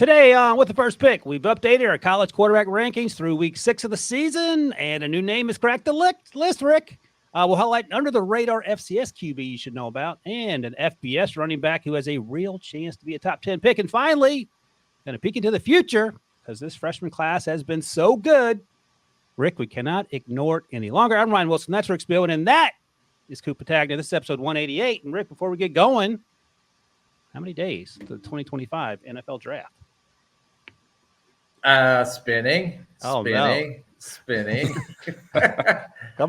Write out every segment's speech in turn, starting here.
Today with the first pick, we've updated our college quarterback rankings through week 6 of the season, and a new name has cracked the list, Rick. We'll highlight an under-the-radar FCS QB you should know about, and an FBS running back who has a real chance to be a top 10 pick. And finally, going to peek into the future, because this freshman class has been so good. Rick, we cannot ignore it any longer. I'm Ryan Wilson. That's Rick Spielman, and that is Cooper Petagna. This is episode 188. And Rick, before we get going, how many days to the 2025 NFL Draft? Spinning. Come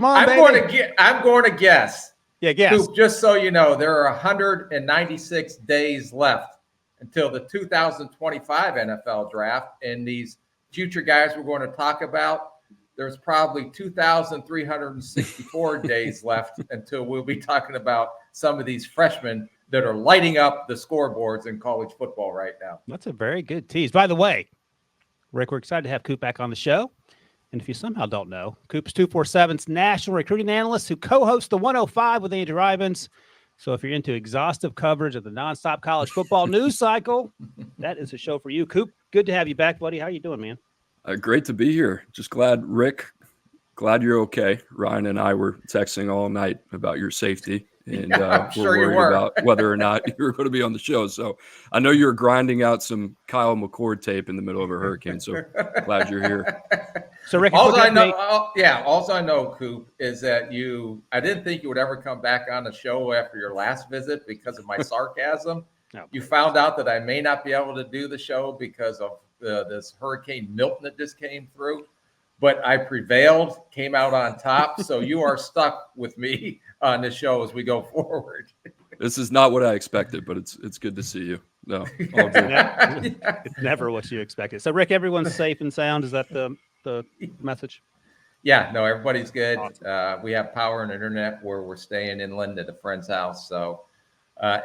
on, I'm going to guess. Yeah, guess. Coop, just so you know, there are 196 days left until the 2025 NFL Draft. And these future guys we're going to talk about, there's probably 2,364 days left until we'll be talking about some of these freshmen that are lighting up the scoreboards in college football right now. That's a very good tease. By the way, Rick, we're excited to have Coop back on the show. And if you somehow don't know, Coop's 247's national recruiting analyst who co-hosts the 105 with Andrew Ivins. So if you're into exhaustive coverage of the nonstop college football news cycle, that is a show for you. Coop, good to have you back, buddy. How you doing, man? Great to be here. Just glad you're okay. Ryan and I were texting all night about your safety. And we're worried about whether or not you were going to be on the show. So I know you're grinding out some Kyle McCord tape in the middle of a hurricane. So glad you're here. So Rick, all I know, Coop, is that I didn't think you would ever come back on the show after your last visit because of my sarcasm. No. You found out that I may not be able to do the show because of this Hurricane Milton that just came through. But I prevailed, came out on top. So you are stuck with me on the show as we go forward. This is not what I expected, but it's good to see you. No, all good. It's never what you expected. So Rick, everyone's safe and sound. Is that the message? Yeah, no, everybody's good. Awesome. We have power and internet where we're staying inland at a friend's house. So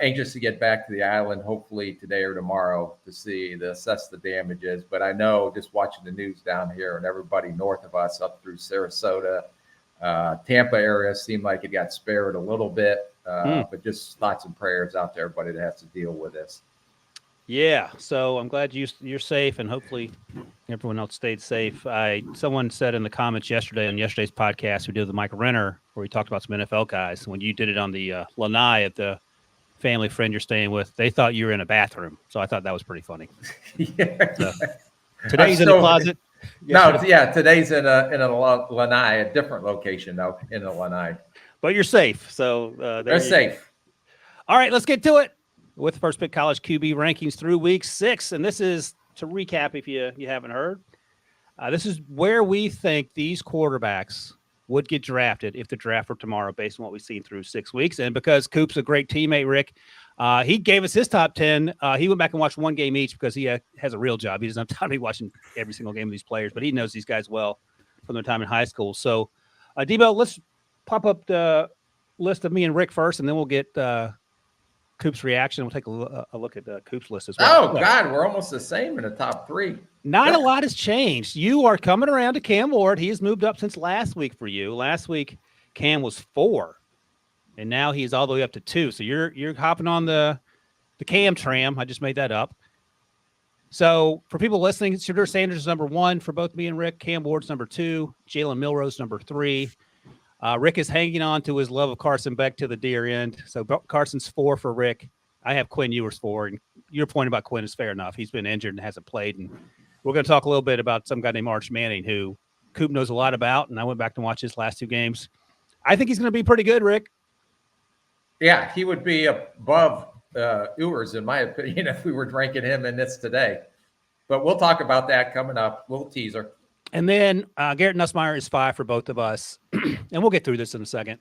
anxious to get back to the island, hopefully today or tomorrow to assess the damages. But I know just watching the news down here and everybody north of us up through Sarasota, Tampa area seemed like it got spared a little bit, but just thoughts and prayers out to everybody that has to deal with this. Yeah, so I'm glad you're safe, and hopefully everyone else stayed safe. Someone said in the comments yesterday on yesterday's podcast we did with Mike Renner, where we talked about some NFL guys. When you did it on the lanai at the family friend you're staying with, they thought you were in a bathroom. So I thought that was pretty funny. Yeah. So, today's in the closet. Today's in a lanai, a different location though, in a lanai. But you're safe. So they're safe. All right, let's get to it with the first pick college QB rankings through week 6. And this is, to recap if you haven't heard, this is where we think these quarterbacks would get drafted if the draft were tomorrow based on what we've seen through 6 weeks. And because Coop's a great teammate, Rick, he gave us his top 10. He went back and watched one game each because he has a real job. He doesn't have time to be watching every single game of these players, but he knows these guys well from their time in high school. So, Debo, let's pop up the list of me and Rick first, and then we'll get Coop's reaction. We'll take a look at Coop's list as well. Oh, God, we're almost the same in the top 3. Not a lot has changed. You are coming around to Cam Ward. He has moved up since last week for you. Last week, Cam was 4. And now he's all the way up to 2. So you're hopping on the Cam tram. I just made that up. So for people listening, Shedeur Sanders is number 1 for both me and Rick. Cam Ward's number 2. Jalen Milroe's number 3. Rick is hanging on to his love of Carson Beck to the dear end. So Carson's 4 for Rick. I have Quinn Ewers 4. And your point about Quinn is fair enough. He's been injured and hasn't played. And we're going to talk a little bit about some guy named Arch Manning, who Coop knows a lot about. And I went back to watch his last 2 games. I think he's going to be pretty good, Rick. Yeah, he would be above Ewers, in my opinion, if we were ranking him in this today. But we'll talk about that coming up. We'll teaser. And then Garrett Nussmeier is 5 for both of us. And we'll get through this in a second.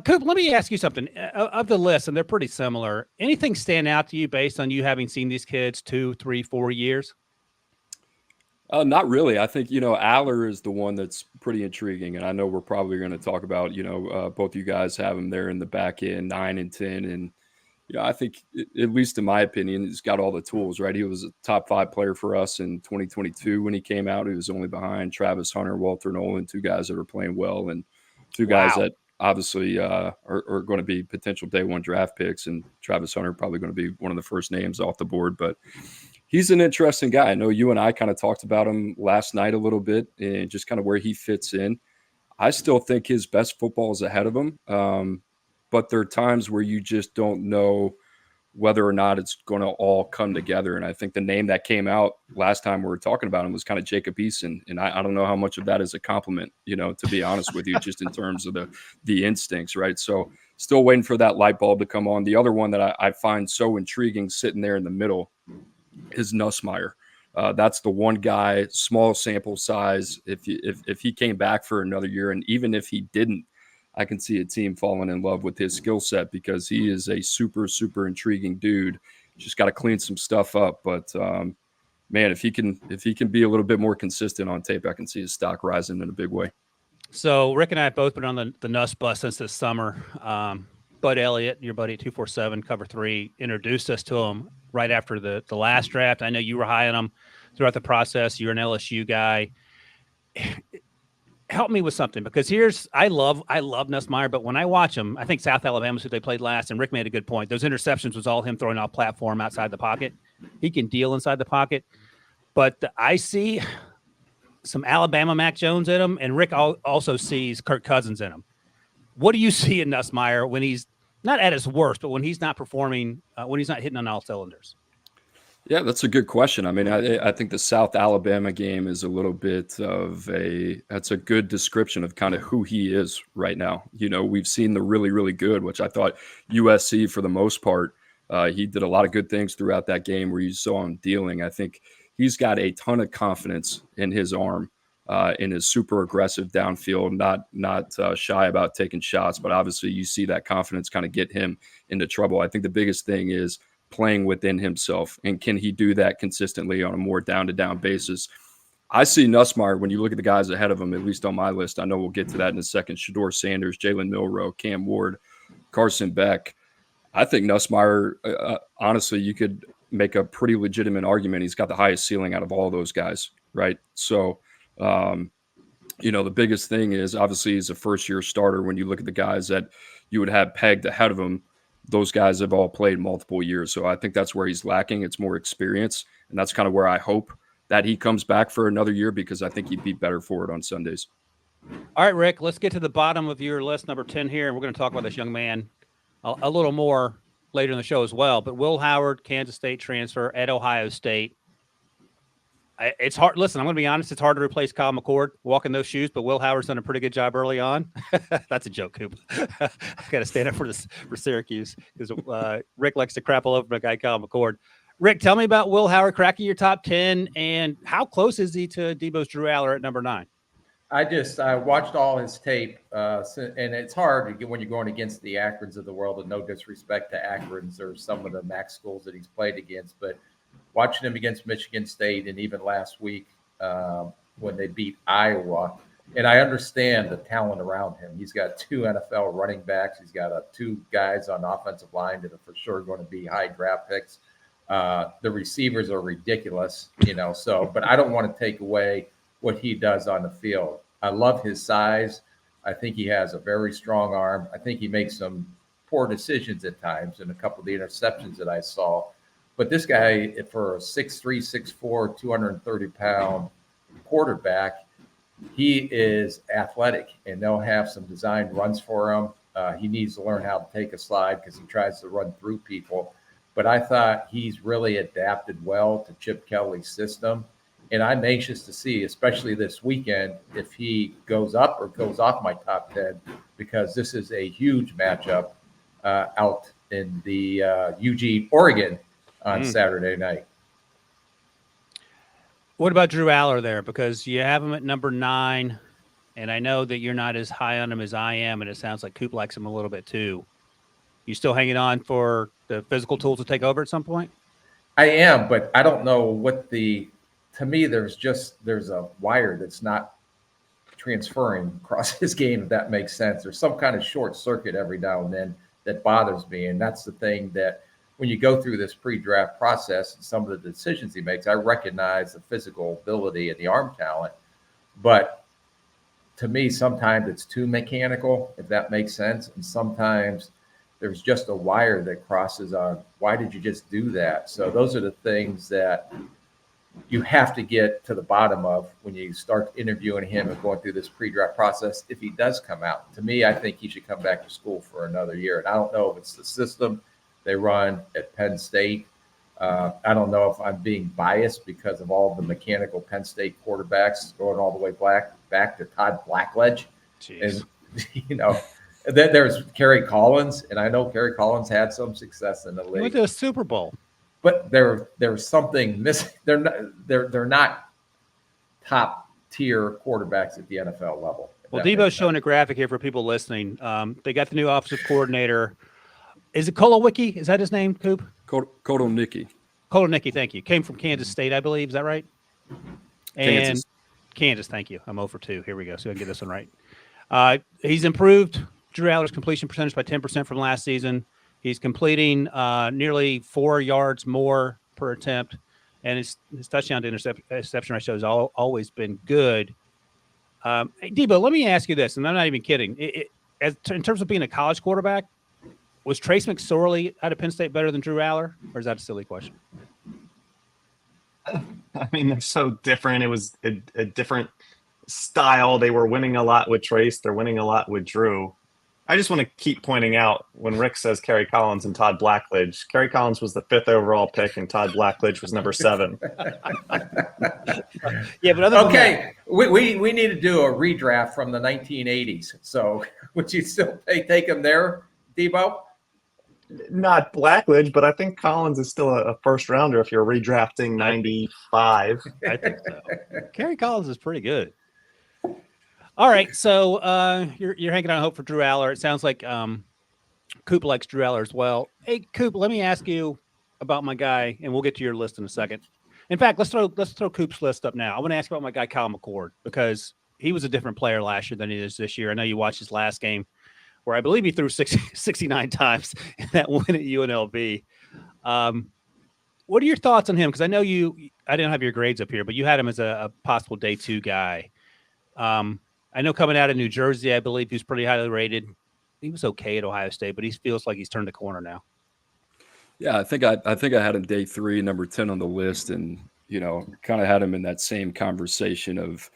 Coop, let me ask you something. Of the list, and they're pretty similar, anything stand out to you based on you having seen these kids 2, 3, 4 years? Not really. I think, Allar is the one that's pretty intriguing. And I know we're probably going to talk about, both you guys have him there in the back end, 9 and 10. And, I think, at least in my opinion, he's got all the tools, right? He was a top 5 player for us in 2022 when he came out. He was only behind Travis Hunter, Walter Nolan, 2 guys that are playing well, and 2 guys that obviously are going to be potential day 1 draft picks. And Travis Hunter probably going to be one of the first names off the board. But he's an interesting guy. I know you and I kind of talked about him last night a little bit and just kind of where he fits in. I still think his best football is ahead of him. But there are times where you just don't know whether or not it's going to all come together. And I think the name that came out last time we were talking about him was kind of Jacob Eason. And I don't know how much of that is a compliment, to be honest with you, just in terms of the instincts, right? So still waiting for that light bulb to come on. The other one that I find so intriguing sitting there in the middle is Nussmeier. That's the one guy, small sample size. If he came back for another year, and even if he didn't, I can see a team falling in love with his skill set because he is a super, super intriguing dude. Just got to clean some stuff up. But man, if he can be a little bit more consistent on tape, I can see his stock rising in a big way. So Rick and I have both been on the Nuss bus since this summer. Bud Elliott, your buddy at 247 Cover 3, introduced us to him right after the last draft. I know you were high on him throughout the process. You're an LSU guy. Help me with something, because I love Nussmeier, but when I watch him, I think South Alabama's who they played last, and Rick made a good point. Those interceptions was all him throwing off platform outside the pocket. He can deal inside the pocket, but I see some Alabama Mac Jones in him, and Rick also sees Kirk Cousins in him. What do you see in Nussmeier when he's not at his worst, but when he's not performing, when he's not hitting on all cylinders? Yeah, that's a good question. I mean, I think the South Alabama game is a little bit of that's a good description of kind of who he is right now. We've seen the really, really good, which I thought USC for the most part, he did a lot of good things throughout that game where you saw him dealing. I think he's got a ton of confidence in his arm, and is super aggressive downfield, not shy about taking shots. But obviously you see that confidence kind of get him into trouble. I think the biggest thing is playing within himself, and can he do that consistently on a more down-to-down basis? I see Nussmeier, when you look at the guys ahead of him, at least on my list, I know we'll get to that in a second, Shedeur Sanders, Jalen Milroe, Cam Ward, Carson Beck. I think Nussmeier, honestly, you could make a pretty legitimate argument he's got the highest ceiling out of all those guys, right? So, the biggest thing is obviously he's a first-year starter. When you look at the guys that you would have pegged ahead of him, those guys have all played multiple years. So I think that's where he's lacking. It's more experience. And that's kind of where I hope that he comes back for another year, because I think he'd be better for it on Sundays. All right, Rick, let's get to the bottom of your list, number 10 here. And we're going to talk about this young man a little more later in the show as well. But Will Howard, Kansas State transfer at Ohio State. It's hard. Listen, I'm going to be honest. It's hard to replace Kyle McCord walking those shoes, but Will Howard's done a pretty good job early on. That's a joke, Coop. I got to stand up for Syracuse, because Rick likes to crap all over my guy Kyle McCord. Rick, tell me about Will Howard cracking your top 10, and how close is he to Debo's Drew Allar at number 9? I watched all his tape, and it's hard to get when you're going against the Akrons of the world, and no disrespect to Akrons or some of the MAC schools that he's played against, but watching him against Michigan State, and even last week when they beat Iowa, and I understand the talent around him. He's got 2 NFL running backs. He's got 2 guys on the offensive line that are for sure going to be high draft picks. The receivers are ridiculous, but I don't want to take away what he does on the field. I love his size. I think he has a very strong arm. I think he makes some poor decisions at times, and a couple of the interceptions that I saw. But this guy, for a 6'3", 6'4", 230-pound quarterback, he is athletic, and they'll have some designed runs for him. He needs to learn how to take a slide because he tries to run through people. But I thought he's really adapted well to Chip Kelly's system. And I'm anxious to see, especially this weekend, if he goes up or goes off my top 10, because this is a huge matchup out in the Eugene, Oregon on Saturday night. What about Drew Allar there? Because you have him at number 9, and I know that you're not as high on him as I am, and it sounds like Coop likes him a little bit too. You still hanging on for the physical tools to take over at some point? I am, but I don't know what to me, there's a wire that's not transferring across his game, if that makes sense. There's some kind of short circuit every now and then that bothers me. And that's the thing that when you go through this pre-draft process and some of the decisions he makes, I recognize the physical ability and the arm talent. But to me, sometimes it's too mechanical, if that makes sense. And sometimes there's just a wire that crosses on why did you just do that? So those are the things that you have to get to the bottom of when you start interviewing him and going through this pre-draft process. If he does come out, to me, I think he should come back to school for another year. And I don't know if it's the system they run at Penn State. I don't know if I'm being biased because of all the mechanical Penn State quarterbacks going all the way back to Todd Blackledge. Jeez. And, then there's Kerry Collins, and I know Kerry Collins had some success in the league. He went to a Super Bowl. But there's something missing. They're not top tier quarterbacks at the NFL level. Well, Debo's showing a graphic here for people listening. They got the new offensive coordinator. Is it Kolowicki? Is that his name, Coop? Kotelnicki. Kolowicki, thank you. Came from Kansas State, I believe. Is that right? And Kansas, thank you. I'm 0 for 2. Here we go. So I can get this one right. He's improved Drew Allar's completion percentage by 10% from last season. He's completing nearly 4 yards more per attempt, and his touchdown to interception ratio has always been good. Hey, Debo, let me ask you this, and I'm not even kidding. In terms of being a college quarterback, was Trace McSorley out of Penn State better than Drew Allar, or is that a silly question? I mean, they're so different. It was a different style. They were winning a lot with Trace. They're winning a lot with Drew. I just want to keep pointing out when Rick says Kerry Collins and Todd Blackledge, Kerry Collins was the 5th overall pick and Todd Blackledge was number 7. Yeah, but okay, we need to do a redraft from the 1980s. So would you still take him there, Debo? Not Blackledge, but I think Collins is still a first rounder if you're redrafting 95. I think so. Kerry Collins is pretty good. All right, so you're hanging on hope for Drew Allar. It sounds like Coop likes Drew Allar as well. Hey, Coop, let me ask you about my guy, and we'll get to your list in a second. In fact, let's throw Coop's list up now. I want to ask about my guy Kyle McCord because he was a different player last year than he is this year. I know you watched his last game where I believe he threw 69 times in that win at UNLV. What are your thoughts on him? Because I know I didn't have your grades up here, but you had him as a possible day 2 guy. I know coming out of New Jersey, I believe he was pretty highly rated. He was okay at Ohio State, but he feels like he's turned the corner now. Yeah, I think I had him day 3, number 10 on the list, and kind of had him in that same conversation of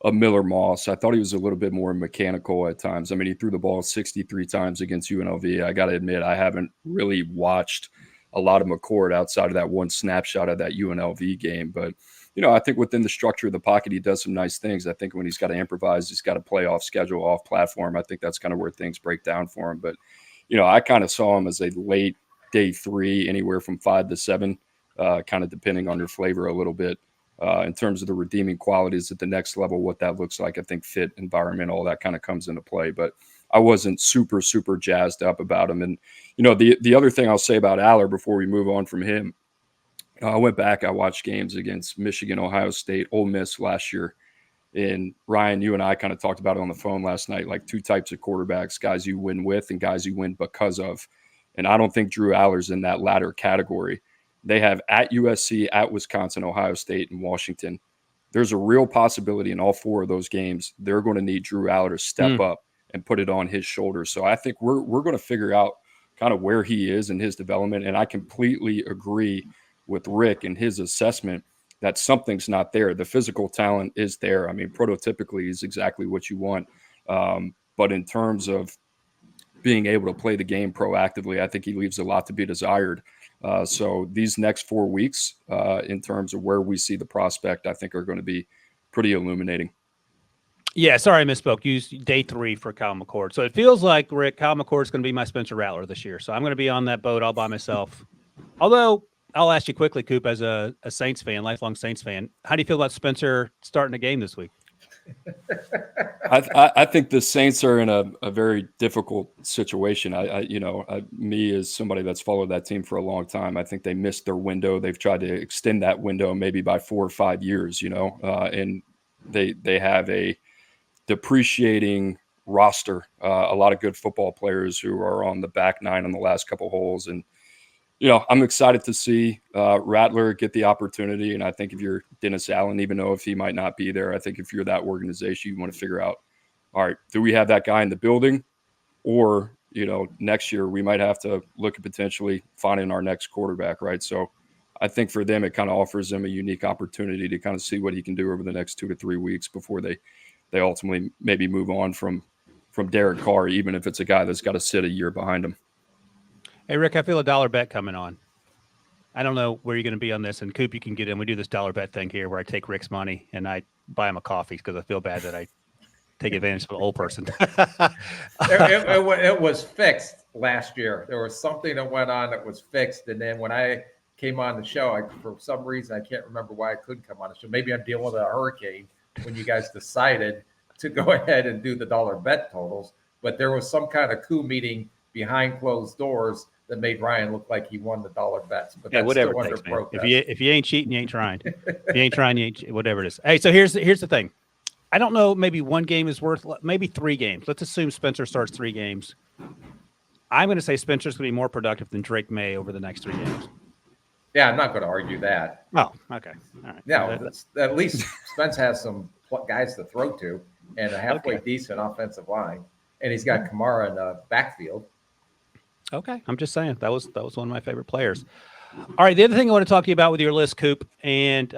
Miller Moss. I thought he was a little bit more mechanical at times. I mean, he threw the ball 63 times against UNLV. I got to admit, I haven't really watched a lot of McCord outside of that one snapshot of that UNLV game, but I think within the structure of the pocket, he does some nice things. I think when he's got to improvise, he's got to play off schedule, off platform. I think that's kind of where things break down for him. But, I kind of saw him as a late day 3, anywhere from 5 to 7, kind of depending on your flavor a little bit. In terms of the redeeming qualities at the next level, what that looks like, I think fit, environment, all that kind of comes into play. But I wasn't super, super jazzed up about him. And, the other thing I'll say about Allar before we move on from him, I went back, I watched games against Michigan, Ohio State, Ole Miss last year. And Ryan, you and I kind of talked about it on the phone last night, like 2 types of quarterbacks, guys you win with and guys you win because of. And I don't think Drew Allar's in that latter category. They have at USC, at Wisconsin, Ohio State, and Washington. There's a real possibility in all 4 of those games, they're going to need Drew Allar to step up and put it on his shoulders. So I think we're going to figure out kind of where he is in his development. And I completely agree with Rick and his assessment that something's not there. The physical talent is there. I mean, prototypically is exactly what you want. But in terms of being able to play the game proactively, I think he leaves a lot to be desired. So these next 4 weeks, in terms of where we see the prospect, I think are going to be pretty illuminating. Yeah, sorry I misspoke. Used day 3 for Kyle McCord. So it feels like, Rick, Kyle McCord is going to be my Spencer Rattler this year. So I'm going to be on that boat all by myself. Although I'll ask you quickly, Coop, as a Saints fan, lifelong Saints fan, how do you feel about Spencer starting a game this week? I think the Saints are in a very difficult situation. Me as somebody that's followed that team for a long time, I think they missed their window. They've tried to extend that window maybe by 4 or 5 years, and they have a depreciating roster, a lot of good football players who are on the back 9 on the last couple holes. And, I'm excited to see Rattler get the opportunity. And I think if you're Dennis Allen, even though if he might not be there, I think if you're that organization, you want to figure out, all right, do we have that guy in the building, or next year we might have to look at potentially finding our next quarterback, right? So I think for them, it kind of offers them a unique opportunity to kind of see what he can do over the next 2 to 3 weeks before they ultimately maybe move on from Derek Carr, even if it's a guy that's got to sit a year behind him. Hey, Rick, I feel a dollar bet coming on. I don't know where you're going to be on this. And Coop, you can get in. We do this dollar bet thing here where I take Rick's money and I buy him a coffee because I feel bad that I take advantage of an old person. It was fixed last year. There was something that went on that was fixed. And then when I came on the show, for some reason, I can't remember why I couldn't come on the show. Maybe I'm dealing with a hurricane when you guys decided to go ahead and do the dollar bet totals. But there was some kind of coup meeting behind closed doors that made Ryan look like he won the dollar bets. But that's whatever still it under takes, man. protest. If you ain't cheating, you ain't trying. If you ain't trying, you ain't whatever it is. Hey, so here's the thing. I don't know. Maybe one game is worth. Maybe 3 games. Let's assume Spencer starts 3 games. I'm going to say Spencer's going to be more productive than Drake May over the next 3 games. Yeah, I'm not going to argue that. Oh, okay. All right. No, at least Spence has some guys to throw to and a halfway decent offensive line, and he's got Kamara in the backfield. Okay, I'm just saying that was one of my favorite players. All right, the other thing I want to talk to you about with your list, Coop, and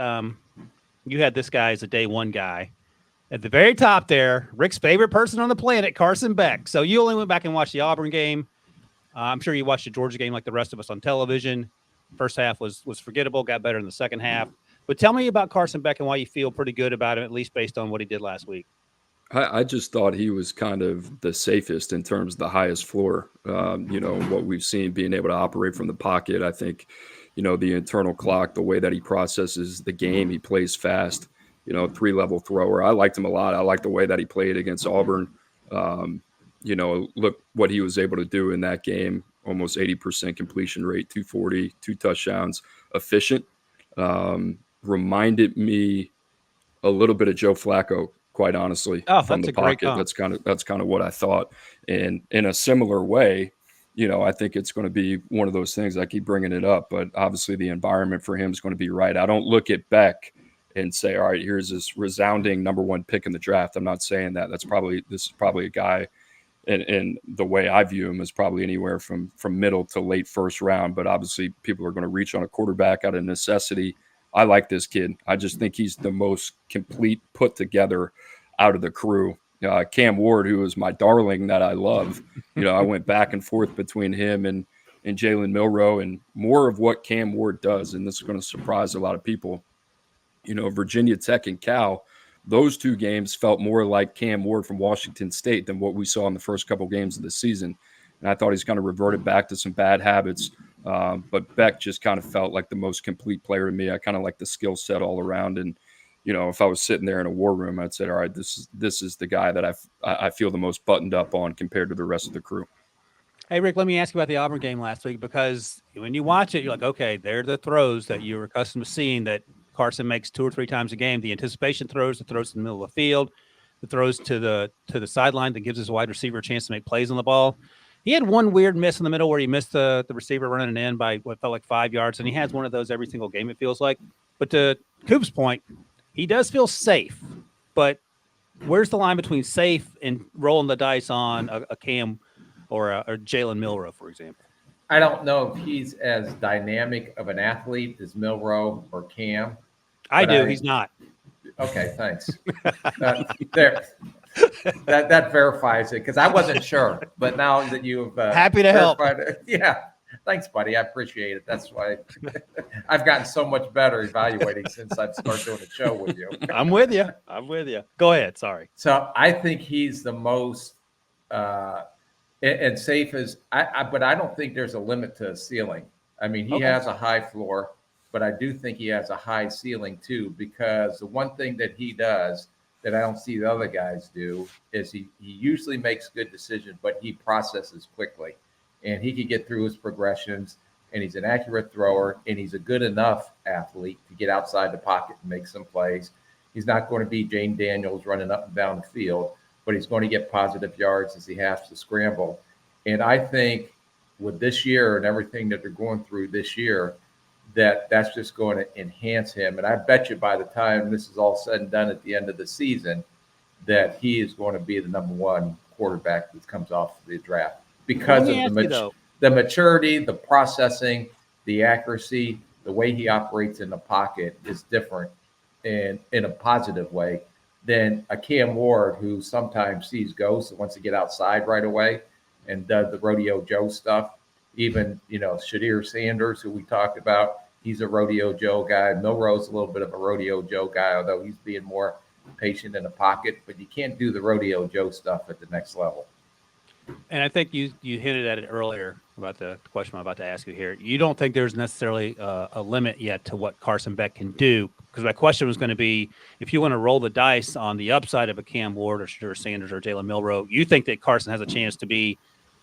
you had this guy as a day one guy. At the very top there, Rick's favorite person on the planet, Carson Beck. So you only went back and watched the Auburn game. I'm sure you watched the Georgia game like the rest of us on television. First half was forgettable, got better in the second half. But tell me about Carson Beck and why you feel pretty good about him, at least based on what he did last week. I just thought he was kind of the safest in terms of the highest floor. What we've seen, being able to operate from the pocket. I think, the internal clock, the way that he processes the game, he plays fast, 3-level thrower. I liked him a lot. I liked the way that he played against Auburn. Look what he was able to do in that game. Almost 80% completion rate, 240, 2 touchdowns, efficient. Reminded me a little bit of Joe Flacco, quite honestly, from the pocket. That's kind of what I thought. And in a similar way, I think it's going to be one of those things. I keep bringing it up, but obviously the environment for him is going to be right. I don't look at Beck and say, all right, here's this resounding number 1 pick in the draft. I'm not saying that. This is probably a guy, and the way I view him is probably anywhere from middle to late first round. But obviously people are going to reach on a quarterback out of necessity. I like this kid. I just think he's the most complete, put together out of the crew. Cam Ward, who is my darling that I love, I went back and forth between him and Jalen Milroe, and more of what Cam Ward does. And this is going to surprise a lot of people. Virginia Tech and Cal, those 2 games felt more like Cam Ward from Washington State than what we saw in the first couple games of the season. And I thought he's kind of reverted back to some bad habits. But Beck just kind of felt like the most complete player to me. I kind of like the skill set all around. And, if I was sitting there in a war room, I'd say, all right, this is the guy that I feel the most buttoned up on compared to the rest of the crew. Hey, Rick, let me ask you about the Auburn game last week, because when you watch it, you're like, okay, they're the throws that you're accustomed to seeing that Carson makes 2 or 3 times a game. The anticipation throws, the throws in the middle of the field, the throws to the sideline that gives his wide receiver a chance to make plays on the ball. He had one weird miss in the middle where he missed the receiver running in by what felt like 5 yards, and he has one of those every single game, it feels like. But to Coop's point, he does feel safe. But where's the line between safe and rolling the dice on a Cam or Jalen Milroe, for example? I don't know if he's as dynamic of an athlete as Milroe or Cam. I do. He's not. Okay, thanks. That verifies it, because I wasn't sure. But now that you've happy to help. Yeah, thanks, buddy. I appreciate it. That's why I've gotten so much better evaluating since I've started doing a show with you. I'm with you. Go ahead. Sorry. So I think he's the most and safe as but I don't think there's a limit to his ceiling. I mean, he has a high floor, but I do think he has a high ceiling too, because the one thing that he does that I don't see the other guys do is he usually makes good decisions, but he processes quickly, and he can get through his progressions, and he's an accurate thrower, and he's a good enough athlete to get outside the pocket and make some plays. He's not going to be Jane Daniels running up and down the field, but he's going to get positive yards as he has to scramble. And I think with this year and everything that they're going through this year, that's just going to enhance him. And I bet you by the time this is all said and done at the end of the season, that he is going to be the number 1 quarterback that comes off the draft. because Let me of ask you, though. the maturity, the processing, the accuracy, the way he operates in the pocket is different in a positive way than a Cam Ward who sometimes sees ghosts and wants to get outside right away and does the rodeo Joe stuff. Even, Shadir Sanders, who we talked about, he's a rodeo Joe guy. Milroe's a little bit of a rodeo Joe guy, although he's being more patient in the pocket. But you can't do the rodeo Joe stuff at the next level. And I think you hinted at it earlier about the question I'm about to ask you here. You don't think there's necessarily a limit yet to what Carson Beck can do? Because my question was going to be, if you want to roll the dice on the upside of a Cam Ward or Shadir Sanders or Jalen Milroe, you think that Carson has a chance to be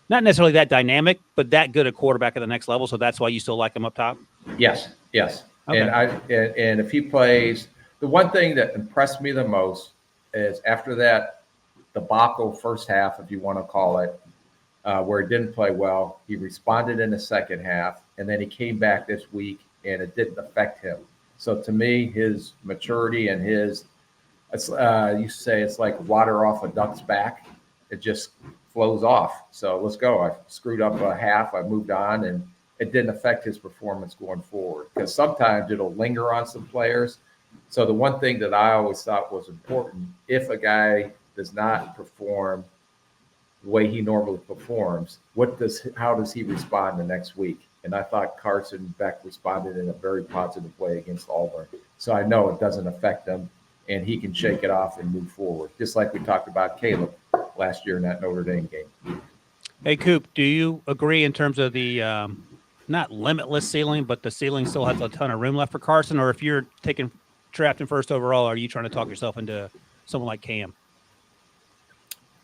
not necessarily that dynamic, but that good a quarterback at the next level. So that's why you still like him up top? Yes. Okay. And if he plays, the one thing that impressed me the most is after that debacle first half, if you want to call it, where he didn't play well, he responded in the second half, and then he came back this week, and it didn't affect him. So to me, his maturity and you say it's like water off a duck's back. It just flows off. So let's go. I screwed up a half. I moved on, and it didn't affect his performance going forward because sometimes it'll linger on some players. So the one thing that I always thought was important, if a guy does not perform the way he normally performs, how does he respond the next week? And I thought Carson Beck responded in a very positive way against Auburn. So I know it doesn't affect him, and he can shake it off and move forward, just like we talked about Caleb last year in that Notre Dame game. Hey, Coop, do you agree in terms of the not limitless ceiling, but the ceiling still has a ton of room left for Carson? Or if you're drafting first overall, are you trying to talk yourself into someone like Cam?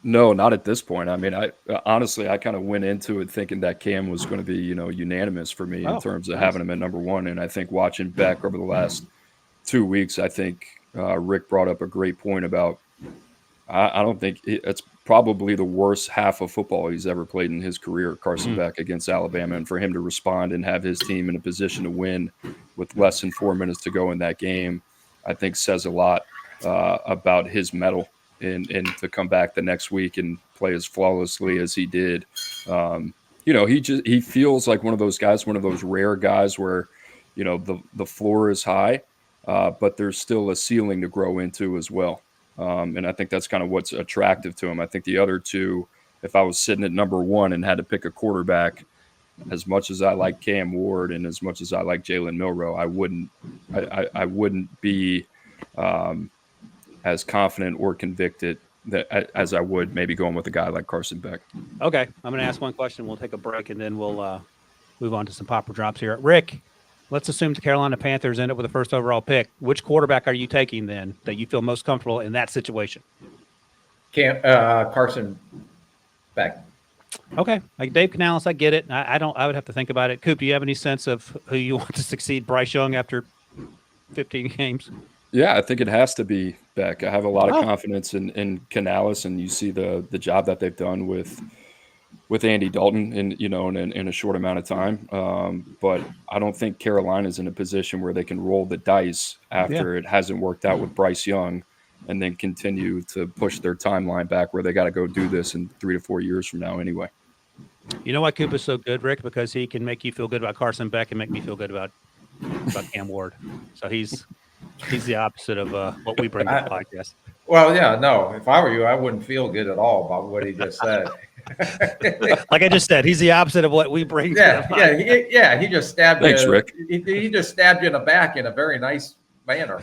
No, not at this point. I mean, I honestly kind of went into it thinking that Cam was going to be, unanimous for me in terms of having him at number one. And I think watching Beck over the last 2 weeks, I think Rick brought up a great point about I don't think it's probably the worst half of football he's ever played in his career, Carson Beck against Alabama. And for him to respond and have his team in a position to win with less than 4 minutes to go in that game, I think says a lot about his mettle. And to come back the next week and play as flawlessly as he did, he feels like one of those guys, one of those rare guys where, the floor is high, but there's still a ceiling to grow into as well. And I think that's kind of what's attractive to him. I think the other two, if I was sitting at number one and had to pick a quarterback, as much as I like Cam Ward and as much as I like Jalen Milroe, I wouldn't be as confident or convicted as I would maybe going with a guy like Carson Beck. Okay. I'm going to ask one question. We'll take a break, and then we'll move on to some popper drops here. Rick, let's assume the Carolina Panthers end up with the first overall pick. Which quarterback are you taking then that you feel most comfortable in that situation? Carson Beck. Okay. Like Dave Canales, I get it. I would have to think about it. Coop, do you have any sense of who you want to succeed Bryce Young after 15 games? Yeah, I think it has to be Beck. I have a lot of confidence in Canales, and you see the job that they've done with Andy Dalton in a short amount of time. But I don't think Carolina's in a position where they can roll the dice after it hasn't worked out with Bryce Young and then continue to push their timeline back where they got to go do this in 3 to 4 years from now anyway. You know why Coop is so good, Rick? Because he can make you feel good about Carson Beck and make me feel good about Cam Ward. So he's the opposite of what we bring to the podcast. Well, yeah, no. If I were you, I wouldn't feel good at all about what he just said. Like I just said, he's the opposite of what we bring. He just stabbed Thanks, you. Rick. He just stabbed you in the back in a very nice manner.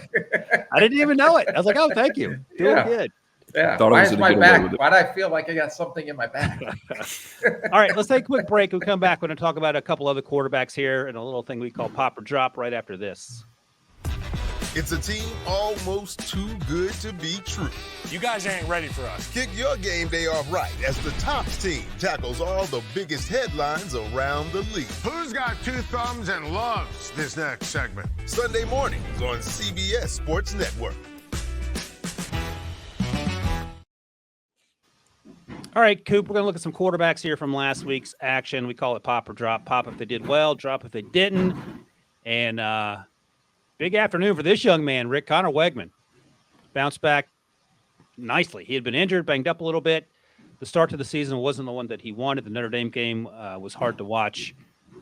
I didn't even know it. I was like, oh, thank you. Doing good. Yeah. Thought Why I was is gonna my get away back? with it. Why do I feel like I got something in my back? All right, let's take a quick break. We'll come back. We're going to talk about a couple other quarterbacks here and a little thing we call pop or drop right after this. It's a team almost too good to be true. You guys ain't ready for us. Kick your game day off right as the Tops team tackles all the biggest headlines around the league. Who's got two thumbs and loves this next segment? Sunday mornings on CBS Sports Network. All right, Coop, we're going to look at some quarterbacks here from last week's action. We call it pop or drop. Pop if they did well, drop if they didn't. And big afternoon for this young man, Rick Connor Wegman. Bounced back nicely. He had been injured, banged up a little bit. the start to the season wasn't the one that he wanted. The Notre Dame game was hard to watch.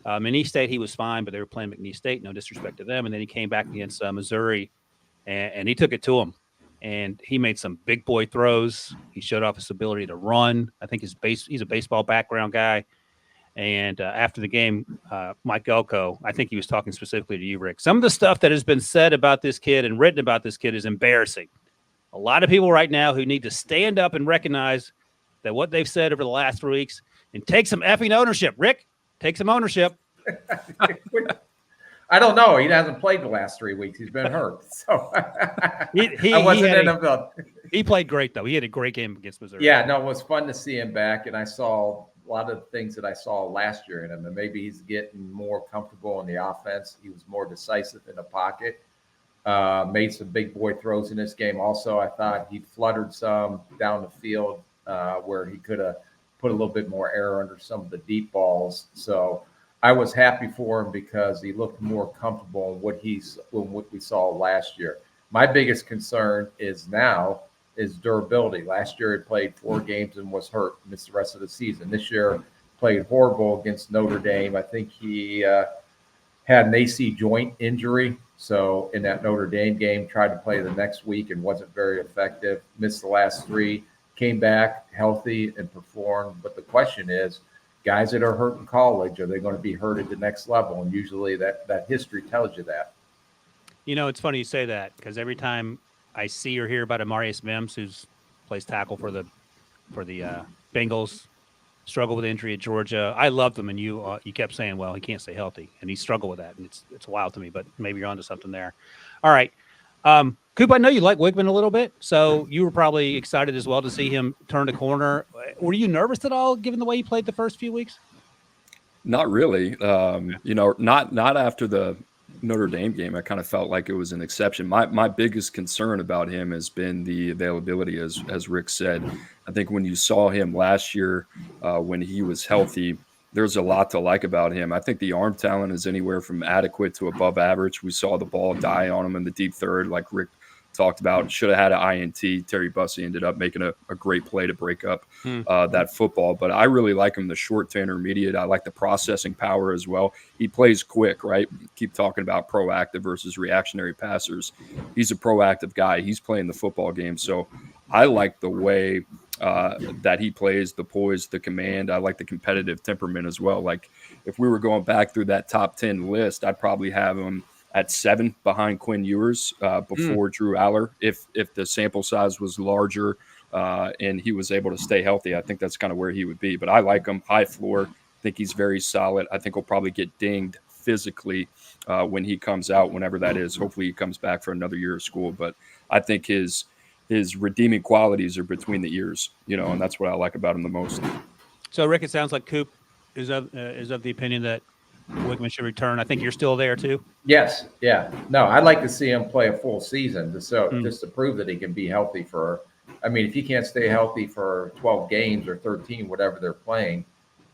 East State, he was fine, but they were playing McNeese State. No disrespect to them. And then he came back against Missouri, and he took it to him. And he made some big boy throws. He showed off his ability to run. I think he's a baseball background guy. And after the game, Mike Elko, I think he was talking specifically to you, Rick. Some of the stuff that has been said about this kid and written about this kid is embarrassing. A lot of people right now who need to stand up and recognize that what they've said over the last 3 weeks and take some effing ownership. Rick, take some ownership. I don't know. He hasn't played the last 3 weeks. He's been hurt. So I wasn't in the He played great, though. He had a great game against Missouri. Yeah, no, it was fun to see him back. And I saw a lot of the things that I saw last year in him. And maybe he's getting more comfortable in the offense. He was more decisive in the pocket. Made some big boy throws in this game. Also, I thought he fluttered some down the field where he could have put a little bit more air under some of the deep balls. So I was happy for him because he looked more comfortable in what we saw last year. My biggest concern is durability. Last year he played 4 games and was hurt, missed the rest of the season. This year played horrible against Notre Dame. I think he had an AC joint injury. So in that Notre Dame game, tried to play the next week and wasn't very effective. Missed the last 3, came back healthy and performed. But the question is, guys that are hurt in college, are they going to be hurt at the next level? And usually that history tells you that. You know, it's funny you say that because every time I see or hear about Amarius Mims, who plays tackle for the Bengals, struggled with injury at Georgia. I loved him, and you kept saying, well, he can't stay healthy, and he struggled with that, and it's wild to me, but maybe you're onto something there. All right. Coop, I know you like Wigman a little bit, so you were probably excited as well to see him turn the corner. Were you nervous at all, given the way he played the first few weeks? Not really. Not after the Notre Dame game. I kind of felt like it was an exception. My biggest concern about him has been the availability, as Rick said. I think when you saw him last year, when he was healthy, there's a lot to like about him. I think the arm talent is anywhere from adequate to above average. We saw the ball die on him in the deep third, like Rick talked about. Should have had an INT. Terry Bussey ended up making a great play to break up that football. But I really like him the short to intermediate. I like the processing power as well. He plays quick, right? Keep talking about proactive versus reactionary passers. He's a proactive guy. He's playing the football game. So I like the way that he plays, the poise, the command. I like the competitive temperament as well. Like if we were going back through that top 10 list, I'd probably have him at 7 behind Quinn Ewers before Drew Allar. If the sample size was larger and he was able to stay healthy, I think that's kind of where he would be. But I like him, high floor. I think he's very solid. I think he'll probably get dinged physically when he comes out, whenever that is. Hopefully he comes back for another year of school. But I think his redeeming qualities are between the ears, and that's what I like about him the most. So, Rick, it sounds like Coop is of the opinion that Wigman should return. I think you're still there too. Yes. Yeah. No, I'd like to see him play a full season just to prove that he can be healthy if you can't stay healthy for 12 games or 13, whatever they're playing,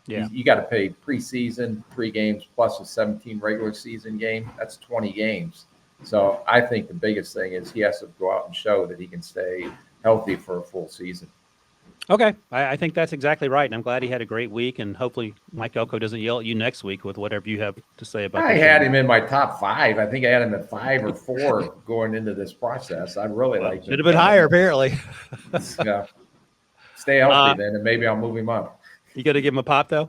you got to pay preseason, 3 games plus a 17 regular season game. That's 20 games. So I think the biggest thing is he has to go out and show that he can stay healthy for a full season. Okay. I think that's exactly right. And I'm glad he had a great week. And hopefully Mike Elko doesn't yell at you next week with whatever you have to say about I had him in my top 5. I think I had him at 5 or 4 going into this process. I really liked him. Should have been higher, apparently. Stay healthy then, and maybe I'll move him up. You got to give him a pop, though?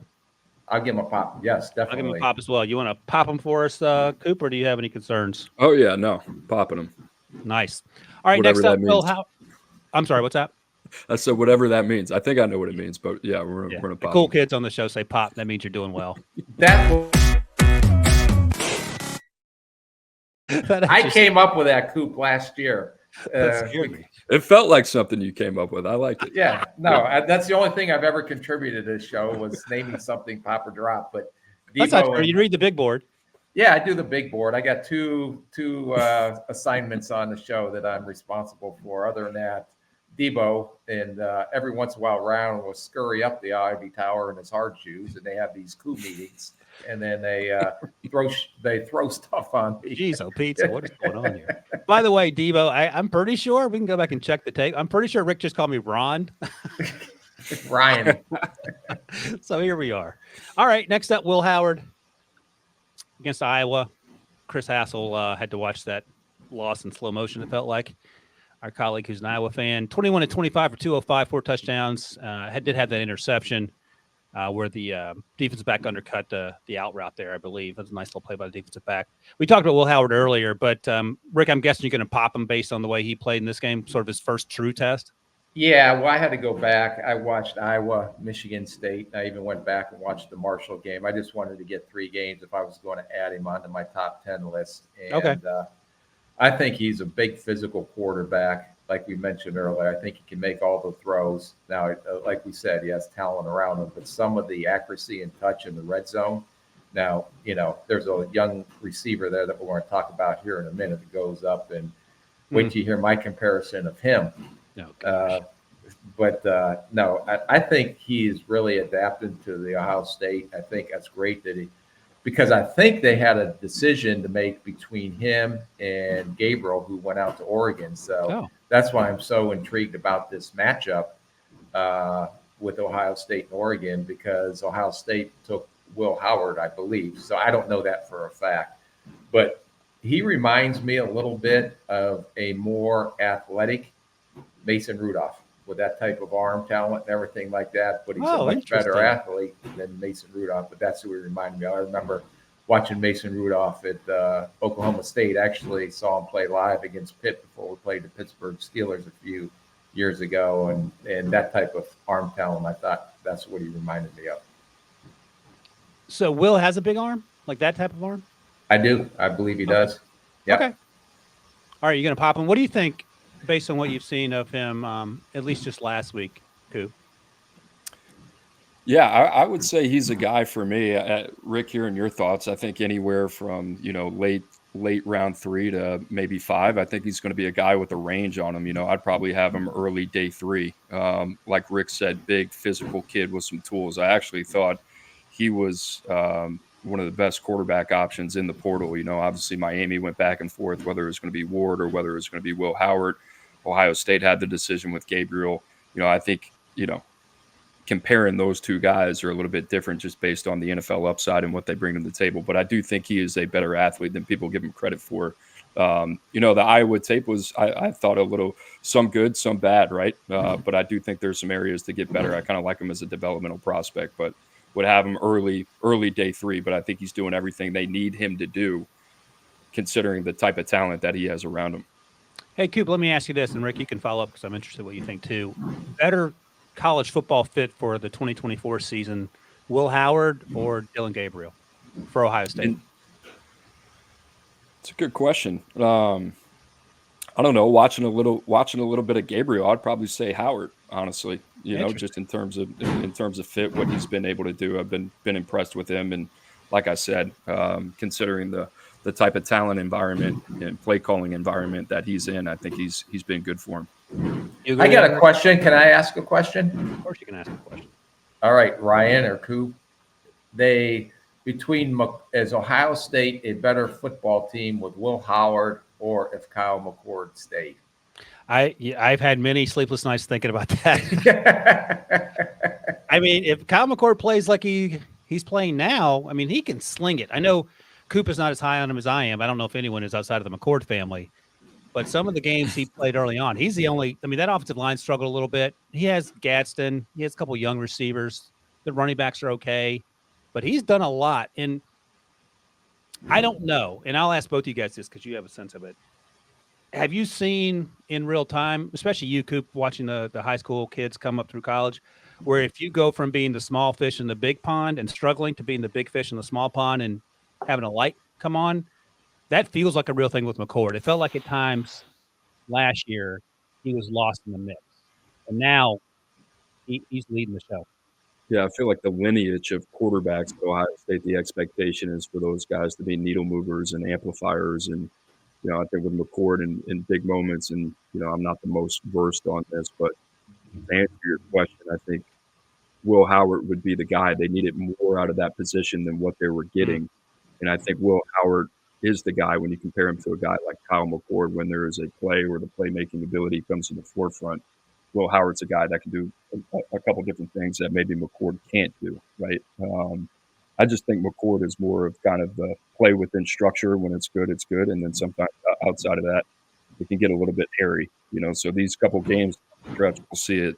I'll give him a pop. Yes, definitely. I'll give him a pop as well. You want to pop him for us, Cooper? Do you have any concerns? Oh, yeah. No, popping him. Nice. All right, Whatever next up, Will. I'm sorry, what's that? I said whatever that means. I think I know what it means, but yeah, we're going to The pop. cool kids on the show say pop. That means you're doing well. I came up with that Coop last year. It felt like something you came up with. I liked it. Yeah, no, that's the only thing I've ever contributed to this show was naming something pop or drop. But that's not true. You read the big board. Yeah, I do the big board. I got two assignments on the show that I'm responsible for. Other than that, Debo and every once in a while, Ryan will scurry up the Ivy Tower in his hard shoes, and they have these coup meetings, and then they throw stuff on me. Jeez, oh pizza, what is going on here? By the way, Debo, I'm pretty sure we can go back and check the tape. I'm pretty sure Rick just called me Ron. Ryan. So here we are. All right, next up, Will Howard against Iowa. Chris Hassel had to watch that loss in slow motion, it felt like. Our colleague who's an Iowa fan, 21-25 for 205, 4 touchdowns. Did have that interception where the defensive back undercut the out route there, I believe. That's a nice little play by the defensive back. We talked about Will Howard earlier, but Rick, I'm guessing you're going to pop him based on the way he played in this game, sort of his first true test. Yeah, well, I had to go back. I watched Iowa, Michigan State. I even went back and watched the Marshall game. I just wanted to get 3 games if I was going to add him onto my top 10 list. And, okay. I think he's a big physical quarterback, like we mentioned earlier. I think he can make all the throws. Now, like we said, he has talent around him, but some of the accuracy and touch in the red zone. Now, there's a young receiver there that we're going to talk about here in a minute that goes up, and wait till you hear my comparison of him. I think he's really adapted to the Ohio State. I think that's great because I think they had a decision to make between him and Gabriel, who went out to Oregon. So that's why I'm so intrigued about this matchup with Ohio State and Oregon, because Ohio State took Will Howard, I believe. So I don't know that for a fact, but he reminds me a little bit of a more athletic Mason Rudolph with that type of arm talent and everything like that. But he's a much better athlete than Mason Rudolph. But that's who he reminded me of. I remember watching Mason Rudolph at Oklahoma State. Actually saw him play live against Pitt before we played the Pittsburgh Steelers a few years ago. And that type of arm talent, I thought that's what he reminded me of. So Will has a big arm? Like that type of arm? I do. I believe he does. Yeah. Okay. All right, you're going to pop him. What do you think, based on what you've seen of him, at least just last week, Coop? Yeah, I would say he's a guy for me. Rick, hearing your thoughts, I think anywhere from, late round 3 to maybe 5, I think he's going to be a guy with a range on him. I'd probably have him early day 3. Like Rick said, big physical kid with some tools. I actually thought he was one of the best quarterback options in the portal. Obviously Miami went back and forth whether it was going to be Ward or whether it was going to be Will Howard. Ohio State had the decision with Gabriel. I think, comparing those two guys are a little bit different just based on the NFL upside and what they bring to the table. But I do think he is a better athlete than people give him credit for. The Iowa tape was, I thought, a little, some good, some bad, right? But I do think there's some areas to get better. I kind of like him as a developmental prospect, but would have him early day 3. But I think he's doing everything they need him to do, considering the type of talent that he has around him. Hey, Coop, let me ask you this, and Rick, you can follow up because I'm interested in what you think too. Better college football fit for the 2024 season, Will Howard or Dylan Gabriel for Ohio State? It's a good question. I don't know. Watching a little bit of Gabriel, I'd probably say Howard. Honestly, just in terms of fit, what he's been able to do, I've been impressed with him. And like I said, considering the type of talent environment and play calling environment that he's in, I think he's been good for him. I got a question. Can I ask a question? Of course you can ask a question. All right, Ryan or Coop. Is Ohio State a better football team with Will Howard or if Kyle McCord stayed? I've had many sleepless nights thinking about that. I mean, if Kyle McCord plays like he's playing now, I mean, he can sling it. I know Coop is not as high on him as I am. I don't know if anyone is outside of the McCord family. But some of the games he played early on, he's the only – I mean, that offensive line struggled a little bit. He has Gadsden. He has a couple young receivers. The running backs are okay. But he's done a lot. And I don't know, and I'll ask both of you guys this because you have a sense of it. Have you seen in real time, especially you, Coop, watching the high school kids come up through college, where if you go from being the small fish in the big pond and struggling to being the big fish in the small pond and having a light come on, that feels like a real thing with McCord. It felt like at times last year he was lost in the mix. And now he's leading the show. Yeah, I feel like the lineage of quarterbacks at Ohio State, the expectation is for those guys to be needle movers and amplifiers. And, I think with McCord in big moments, and, I'm not the most versed on this, but to answer your question, I think Will Howard would be the guy. They needed more out of that position than what they were getting. And I think Will Howard is the guy when you compare him to a guy like Kyle McCord when there is a play where the playmaking ability comes to the forefront. Will Howard's a guy that can do a couple different things that maybe McCord can't do, right? I just think McCord is more of kind of the play within structure. When it's good, and then sometimes outside of that, it can get a little bit hairy, So these couple games stretch, we'll see it.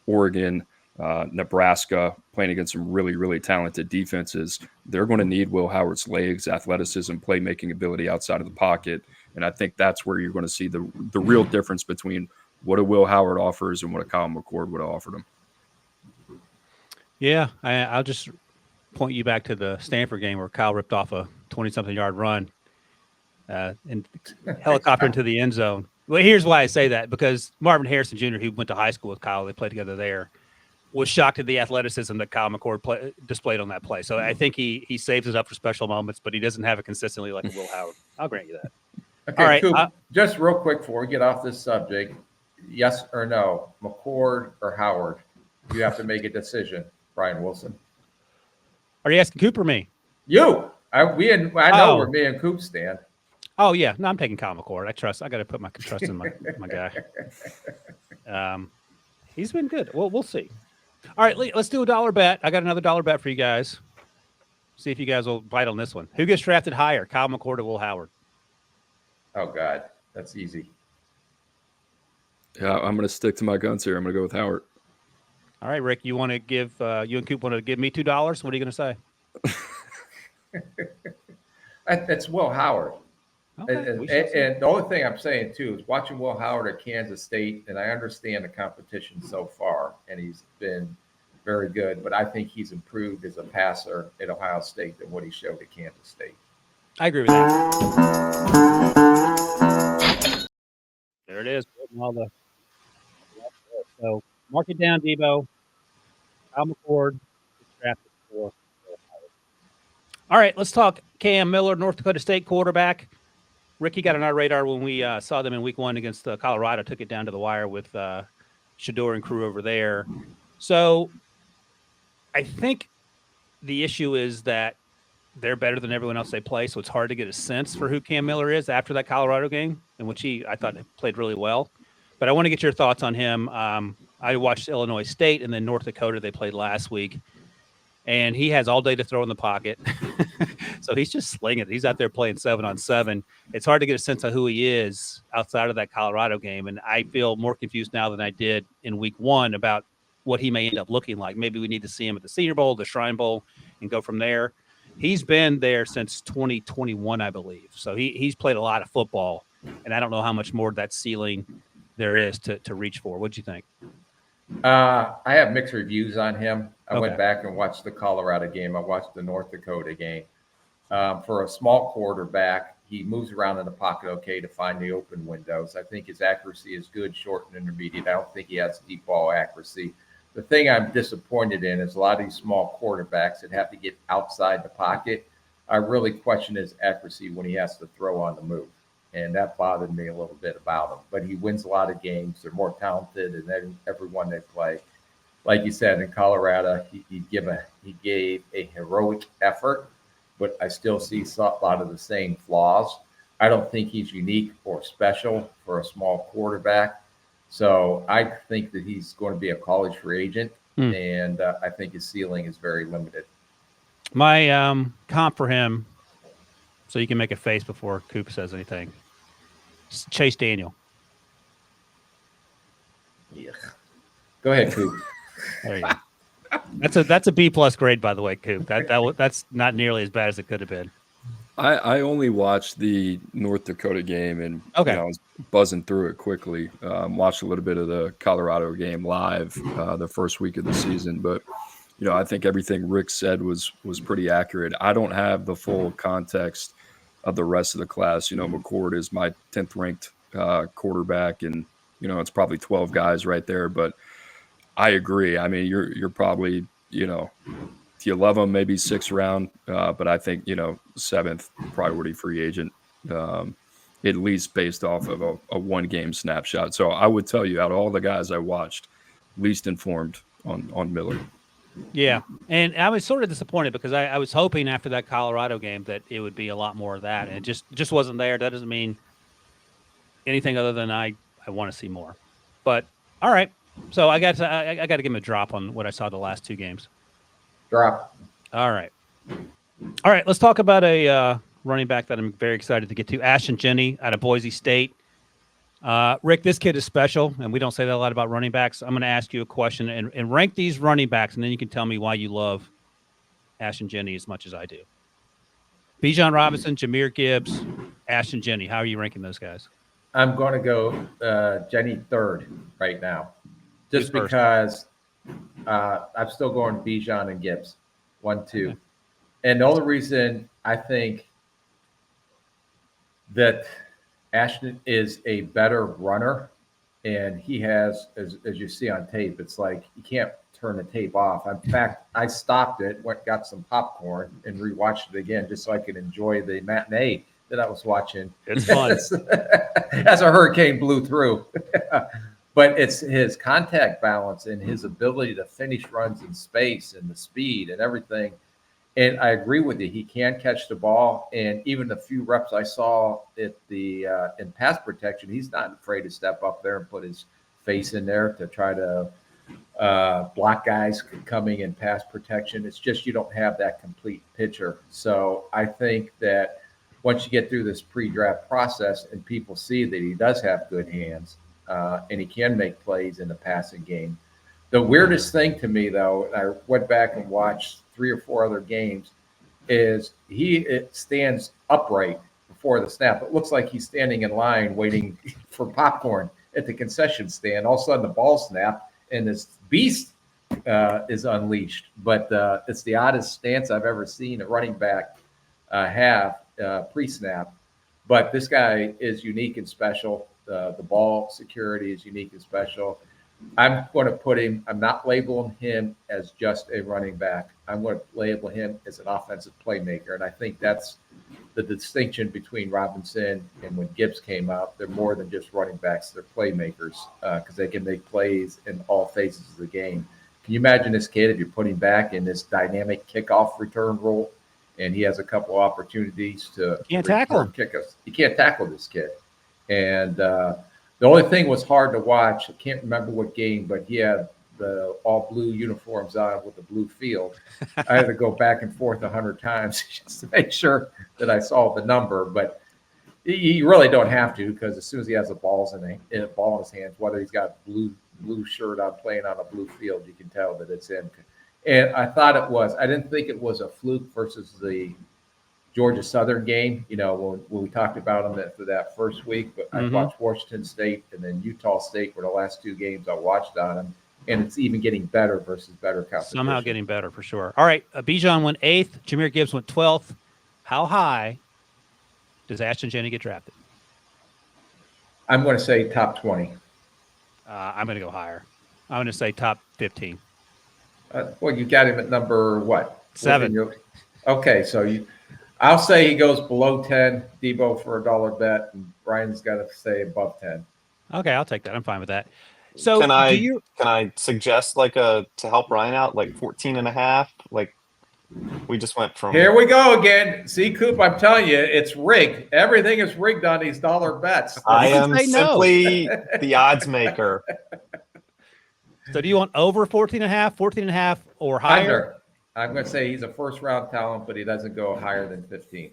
Oregon, Nebraska, playing against some really, really talented defenses. They're going to need Will Howard's legs, athleticism, playmaking ability outside of the pocket, and I think that's where you're going to see the real difference between what a Will Howard offers and what a Kyle McCord would have offered him. Yeah, I'll just point you back to the Stanford game where Kyle ripped off a 20-something yard run and helicopter into the end zone. Well, here's why I say that, because Marvin Harrison Jr., who went to high school with Kyle, they played together there, was shocked at the athleticism that Kyle McCord displayed on that play. So I think he saves it up for special moments, but he doesn't have it consistently like a Will Howard. I'll grant you that. Okay, all right, Coop, just real quick before we get off this subject, yes or no, McCord or Howard? You have to make a decision, Brian Wilson. Are you asking Coop or me? You. I know where me and Coop stand. Oh, yeah. No, I'm taking Kyle McCord. I got to put my trust in my guy. He's been good. Well, we'll see. All right, let's do a dollar bet. I got another dollar bet for you guys. See if you guys will bite on this one. Who gets drafted higher, Kyle McCord or Will Howard? Oh, God. That's easy. Yeah, I'm going to stick to my guns here. I'm going to go with Howard. All right, Rick, you want to give you and Coop want to give me $2? What are you going to say? That's Will Howard. Okay, and the only thing I'm saying, too, is watching Will Howard at Kansas State, and I understand the competition so far, and he's been very good, but I think he's improved as a passer at Ohio State than what he showed at Kansas State. I agree with that. There it is. So mark it down, Debo. Kyle McCord. All right, let's talk Cam Miller, North Dakota State quarterback. Ricky got on our radar when we saw them in week 1 against Colorado, took it down to the wire with Shador and crew over there. So I think the issue is that they're better than everyone else they play, so it's hard to get a sense for who Cam Miller is after that Colorado game, in which I thought played really well. But I want to get your thoughts on him. I watched Illinois State and then North Dakota. They played last week. And he has all day to throw in the pocket. So he's just slinging it. He's out there playing 7-on-7. It's hard to get a sense of who he is outside of that Colorado game. And I feel more confused now than I did in week 1 about what he may end up looking like. Maybe we need to see him at the Senior Bowl, the Shrine Bowl, and go from there. He's been there since 2021, I believe. So he's played a lot of football. And I don't know how much more that ceiling there is to reach for. What'd you think? I have mixed reviews on him. I went back and watched the Colorado game. I watched the North Dakota game. For a small quarterback, he moves around in the pocket okay to find the open windows. I think his accuracy is good, short and intermediate. I don't think he has deep ball accuracy. The thing I'm disappointed in is a lot of these small quarterbacks that have to get outside the pocket. I really question his accuracy when he has to throw on the move. And that bothered me a little bit about him. But he wins a lot of games. They're more talented than everyone they play. Like you said, in Colorado, he gave a heroic effort, but I still see a lot of the same flaws. I don't think he's unique or special for a small quarterback. So I think that he's going to be a college free agent, and I think his ceiling is very limited. My comp for him, so you can make a face before Coop says anything, Chase Daniel. Yeah. Go ahead, Coop. There you go. That's a B+ grade, by the way, Coop. That's not nearly as bad as it could have been. I only watched the North Dakota game and I was buzzing through it quickly. Watched a little bit of the Colorado game live the first week of the season, but I think everything Rick said was pretty accurate. I don't have the full context of the rest of the class. McCord is my 10th ranked quarterback, and it's probably 12 guys right there. But I agree. I mean, you're probably if you love him, maybe 6th round, but I think 7th priority free agent, at least based off of a 1-game snapshot. So I would tell you, out of all the guys I watched, least informed on Miller. Yeah, and I was sort of disappointed because I was hoping after that Colorado game that it would be a lot more of that, and it just wasn't there. That doesn't mean anything other than I want to see more. But All right. So I got to give him a drop on what I saw the last 2 games. Drop. All right. Let's talk about a running back that I'm very excited to get to. Ashton Jeanty out of Boise State. Rick, this kid is special, and we don't say that a lot about running backs. I'm going to ask you a question and rank these running backs, and then you can tell me why you love Ashton Jeanty as much as I do. Bijan Robinson, Jahmyr Gibbs, Ashton Jeanty. How are you ranking those guys? I'm going to go Jenny third right now, just Who's first? because I'm still going Bijan and Gibbs, 1, 2. Okay. And the only reason I think that Ashton is a better runner, and he has, as you see on tape, it's like you can't turn the tape off. In fact, I stopped it, got some popcorn, and rewatched it again just so I could enjoy the matinee that I was watching. It's fun. As a hurricane blew through. But it's his contact balance and his ability to finish runs in space and the speed and everything. And I agree with you. He can catch the ball. And even the few reps I saw at the in pass protection, he's not afraid to step up there and put his face in there to try to block guys coming in pass protection. It's just you don't have that complete picture. So I think that once you get through this pre-draft process and people see that he does have good hands and he can make plays in the passing game. The weirdest thing to me, though, and I went back and watched 3 or 4 other games, is it stands upright before the snap. It looks like he's standing in line waiting for popcorn at the concession stand. All of a sudden, the ball snapped, and this beast is unleashed. But it's the oddest stance I've ever seen a running back have pre-snap. But this guy is unique and special. The ball security is unique and special. I'm going to put him, I'm not labeling him as just a running back. I'm going to label him as an offensive playmaker. And I think that's the distinction between Robinson and when Gibbs came out. They're more than just running backs. They're playmakers because they can make plays in all phases of the game. Can you imagine this kid if you put him back in this dynamic kickoff return role and he has a couple opportunities to tackle him. Kick us? You can't tackle this kid. And the only thing was hard to watch. I can't remember what game, but he had the all blue uniforms on with the blue field. I had to go back and forth 100 times just to make sure that I saw the number. But you really don't have to, because as soon as he has a ball in his hands, whether he's got blue shirt on playing on a blue field, you can tell that it's him. And I thought I didn't think it was a fluke versus the Georgia Southern game, when we talked about him for that first week, but I watched Washington State and then Utah State were the last 2 games I watched on him, and it's even getting better versus better competition. Somehow getting better for sure. All right, Bijan went 8th, Jahmyr Gibbs went 12th. How high does Ashton Jeanty get drafted? I'm going to say top 20. I'm going to go higher. I'm going to say top 15. Well, you got him at number what? 7. Okay, so I'll say he goes below 10, Debo, for a $1 bet, and Brian's got to say above 10. Okay, I'll take that. I'm fine with that. So can I suggest to help Ryan out, 14.5? We just went from here we go again. See, Coop, I'm telling you, it's rigged. Everything is rigged on these $1 bets. I am simply the odds maker. So do you want over 14.5 or higher? Under. I'm going to say he's a first-round talent, but he doesn't go higher than 15.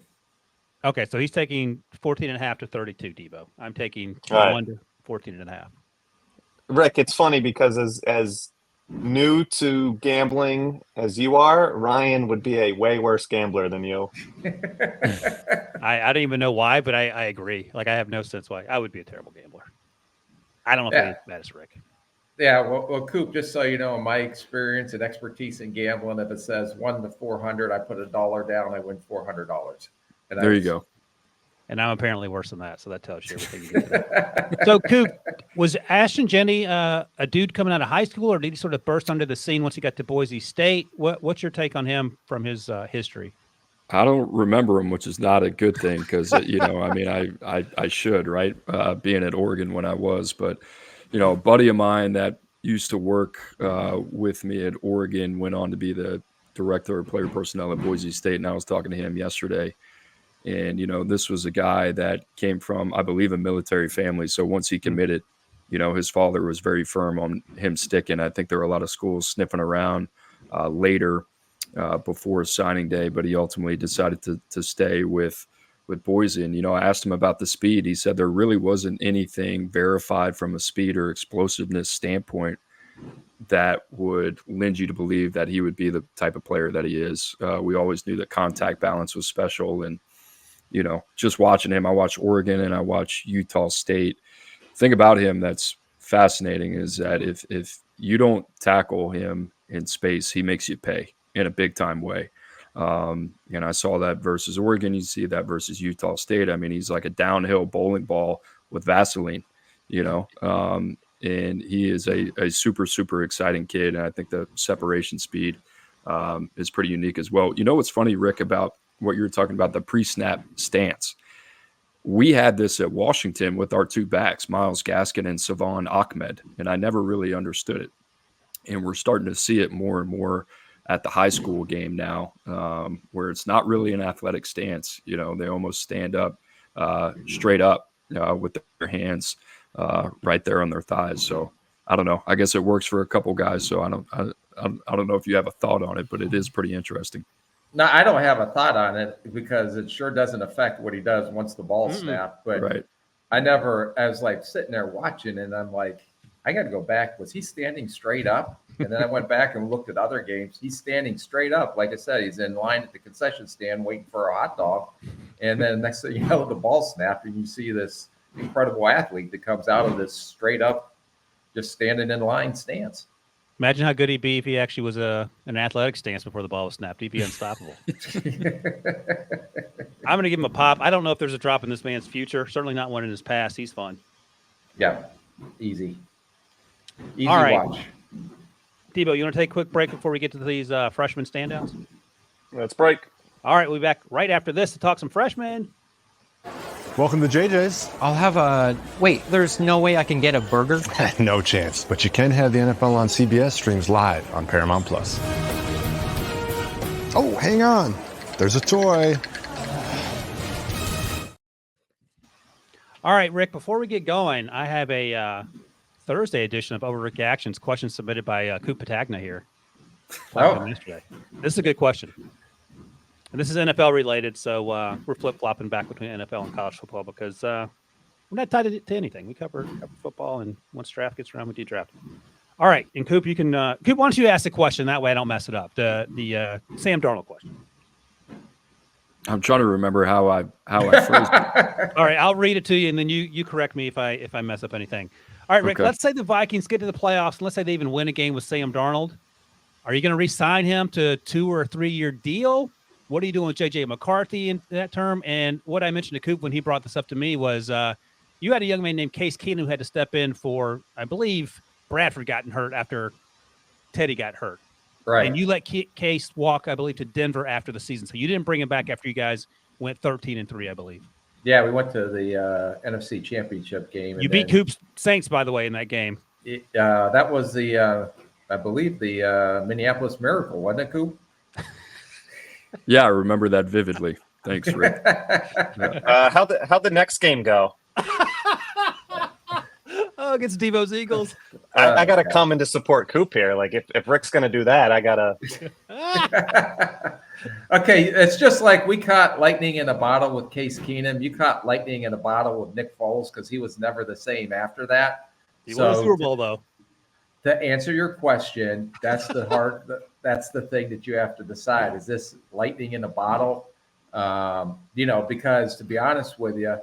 Okay, so he's taking 14.5 to 32, Debo. I'm taking 1 to 14.5. Rick, it's funny because as new to gambling as you are, Ryan would be a way worse gambler than you. I don't even know why, but I agree. I have no sense why. I would be a terrible gambler. I don't know if that is Rick. Yeah, well, Coop, just so you know, my experience and expertise in gambling, if it says 1 to 400, I put $1 down, I win $400. And there you go. And I'm apparently worse than that, so that tells you everything you need to know. So, Coop, was Ashton Jeanty a dude coming out of high school, or did he sort of burst onto the scene once he got to Boise State? What's your take on him from his history? I don't remember him, which is not a good thing because, I should, right, being at Oregon when I was. But, a buddy of mine that used to work with me at Oregon went on to be the director of player personnel at Boise State, and I was talking to him yesterday. And, this was a guy that came from, I believe, a military family. So once he committed, his father was very firm on him sticking. I think there were a lot of schools sniffing around later before signing day, but he ultimately decided to stay with Boise. And, I asked him about the speed. He said there really wasn't anything verified from a speed or explosiveness standpoint that would lend you to believe that he would be the type of player that he is. We always knew that contact balance was special. And, just watching him, I watched Oregon and I watched Utah State. The thing about him that's fascinating is that if you don't tackle him in space, he makes you pay in a big time way. And I saw that versus Oregon. You see that versus Utah State. I mean, he's like a downhill bowling ball with Vaseline, and he is a super, super exciting kid. And I think the separation speed is pretty unique as well. What's funny, Rick, about what you were talking about, the pre-snap stance. We had this at Washington with our two backs, Myles Gaskin and Savon Ahmed, and I never really understood it. And we're starting to see it more and more at the high school game now, where it's not really an athletic stance. They almost stand up straight up with their hands right there on their thighs. So I don't know. I guess it works for a couple guys. So I don't know if you have a thought on it, but it is pretty interesting. No, I don't have a thought on it because it sure doesn't affect what he does once the ball snapped. But right. I was like sitting there watching, and I'm like, I got to go back. Was he standing straight up? And then I went back and looked at other games. He's standing straight up. Like I said, he's in line at the concession stand waiting for a hot dog. And then next thing you know, the ball snapped, and you see this incredible athlete that comes out of this straight up, just standing in line stance. Imagine how good he'd be if he actually was an athletic stance before the ball was snapped. He'd be unstoppable. I'm going to give him a pop. I don't know if there's a drop in this man's future. Certainly not one in his past. He's fun. Yeah, easy. All right. Watch. Debo, you want to take a quick break before we get to these freshman standouts? Let's break. All right, we'll be back right after this to talk some freshmen. Welcome to JJ's. I'll have a... Wait, there's no way I can get a burger? No chance, but you can have the NFL on CBS streams live on Paramount+. Oh, hang on. There's a toy. All right, Rick, before we get going, I have a Thursday edition of Overreactions, questions submitted by Cooper Petagna here. Yesterday. This is a good question. And this is NFL related, so we're flip-flopping back between NFL and college football because we're not tied to anything. We cover football, and once draft gets around, we do draft. All right, and Coop, you can Coop, why don't you ask the question? That way I don't mess it up. The Sam Darnold question. I'm trying to remember how I phrased it. All right, I'll read it to you, and then you correct me if I mess up anything. All right, Rick, Okay. Let's say the Vikings get to the playoffs, and let's say they even win a game with Sam Darnold. Are you going to re-sign him to a 2 or 3 year deal? What are you doing with J.J. McCarthy in that term? And what I mentioned to Coop when he brought this up to me was you had a young man named Case Keenum who had to step in for, I believe, Bradford gotten hurt after Teddy got hurt. Right. And you let Case walk, I believe, to Denver after the season. So you didn't bring him back after you guys went 13-3, I believe. Yeah, we went to the NFC Championship game. You beat Coop's Saints, by the way, in that game. That was I believe, the Minneapolis Miracle, wasn't it, Coop? Yeah, I remember that vividly. Thanks, Rick. How'd the next game go? Oh, against Devo's Eagles. I got to come in to support Coop here. Like, if Rick's going to do that, I got to. Okay, it's just like we caught lightning in a bottle with Case Keenum. You caught lightning in a bottle with Nick Foles because he was never the same after that. He won a Super Bowl, though. To answer your question, that's that's the thing that you have to decide. Is this lightning in a bottle? Because to be honest with you,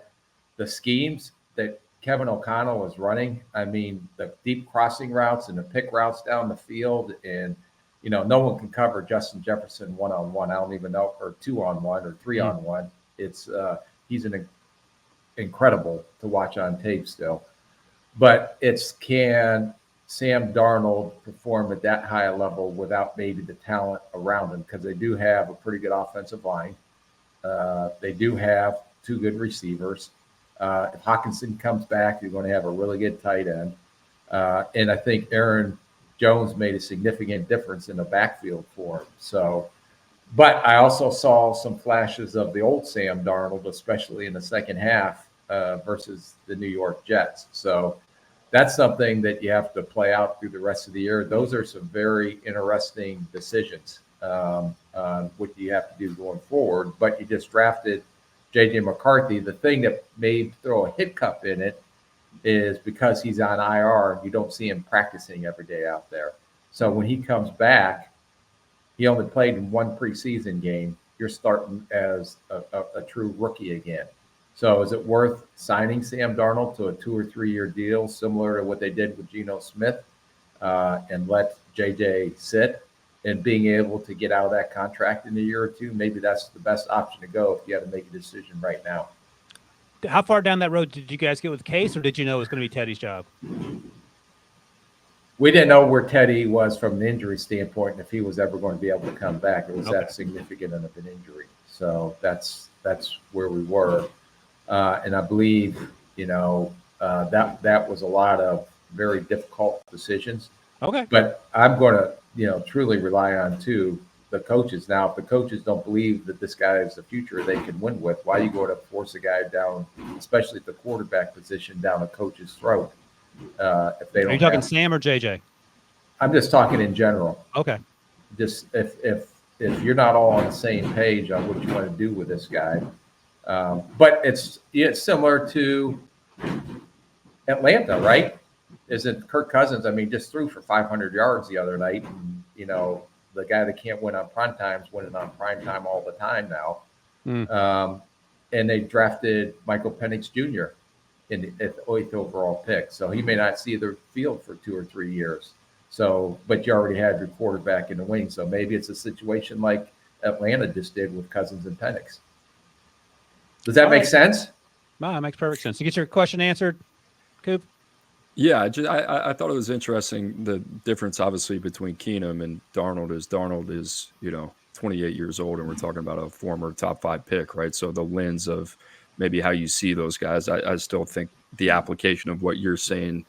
the schemes that Kevin O'Connell was running, I mean, the deep crossing routes and the pick routes down the field, and no one can cover Justin Jefferson 1-on-1. I don't even know, or 2-on-1 or 3-on-1. It's he's incredible to watch on tape still. But can Sam Darnold perform at that high a level without maybe the talent around him? Because they do have a pretty good offensive line. They do have 2 good receivers. If Hawkinson comes back, you're going to have a really good tight end. And I think Aaron Jones made a significant difference in the backfield for him. So, but I also saw some flashes of the old Sam Darnold, especially in the second half versus the New York Jets. So that's something that you have to play out through the rest of the year. Those are some very interesting decisions on what you have to do going forward. But you just drafted J.J. McCarthy. The thing that may throw a hiccup in it is because he's on IR, you don't see him practicing every day out there. So when he comes back, he only played in one preseason game. You're starting as a true rookie again. So is it worth signing Sam Darnold to a 2 or 3 year deal, similar to what they did with Geno Smith, and let JJ sit and being able to get out of that contract in a year or two? Maybe that's the best option to go if you had to make a decision right now. How far down that road did you guys get with Case, or did you know it was going to be Teddy's job? We didn't know where Teddy was from an injury standpoint, and if he was ever going to be able to come back. It was that significant of an injury. So that's where we were. And I believe, that was a lot of very difficult decisions. Okay. But I'm going to, truly rely on, too, the coaches. Now, if the coaches don't believe that this guy is the future they can win with, why are you going to force a guy down, especially at the quarterback position, down a coach's throat? If they don't. Are you talking Sam or JJ? I'm just talking in general. Okay. Just if you're not all on the same page on what you want to do with this guy. But it's similar to Atlanta, right? Isn't Kirk Cousins? I mean, just threw for 500 yards the other night. And, the guy that can't win on prime time is winning on prime time all the time now. And they drafted Michael Penix Jr. at the 8th overall pick. So he may not see the field for 2 or 3 years. So, but you already had your quarterback in the wing. So maybe it's a situation like Atlanta just did with Cousins and Penix. Does that make sense? No, it makes perfect sense. You get your question answered, Coop? Yeah, I thought it was interesting, the difference obviously between Keenum and Darnold is 28 years old, and we're talking about a former top 5 pick, right? So the lens of maybe how you see those guys, I still think the application of what you're saying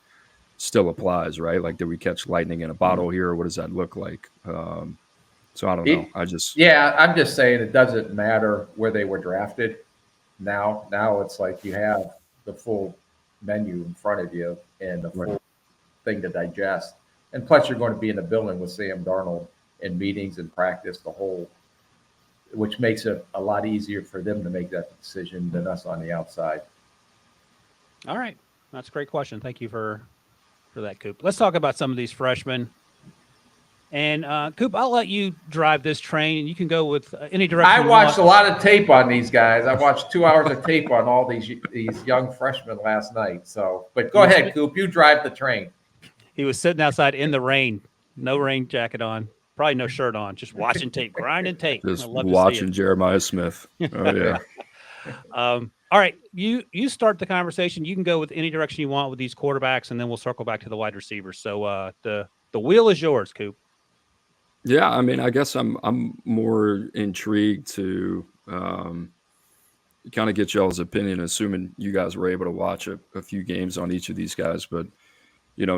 still applies, right? Like, did we catch lightning in a bottle here, or what does that look like? So I don't know. I'm just saying it doesn't matter where they were drafted. Now it's like you have the full menu in front of you and the full thing to digest. And plus you're going to be in the building with Sam Darnold in meetings and practice which makes it a lot easier for them to make that decision than us on the outside. All right. That's a great question. Thank you for that, Coop. Let's talk about some of these freshmen. And Coop, I'll let you drive this train. You can go with any direction. I watched a lot of tape on these guys. I watched 2 hours of tape on all these young freshmen last night. So, but go ahead, Coop. You drive the train. He was sitting outside in the rain, no rain jacket on, probably no shirt on, just watching tape, grinding tape. Just watching Jeremiah Smith. Oh yeah. All right, you start the conversation. You can go with any direction you want with these quarterbacks, and then we'll circle back to the wide receivers. So the wheel is yours, Coop. Yeah, I mean, I guess I'm more intrigued to kind of get y'all's opinion, assuming you guys were able to watch a few games on each of these guys. But,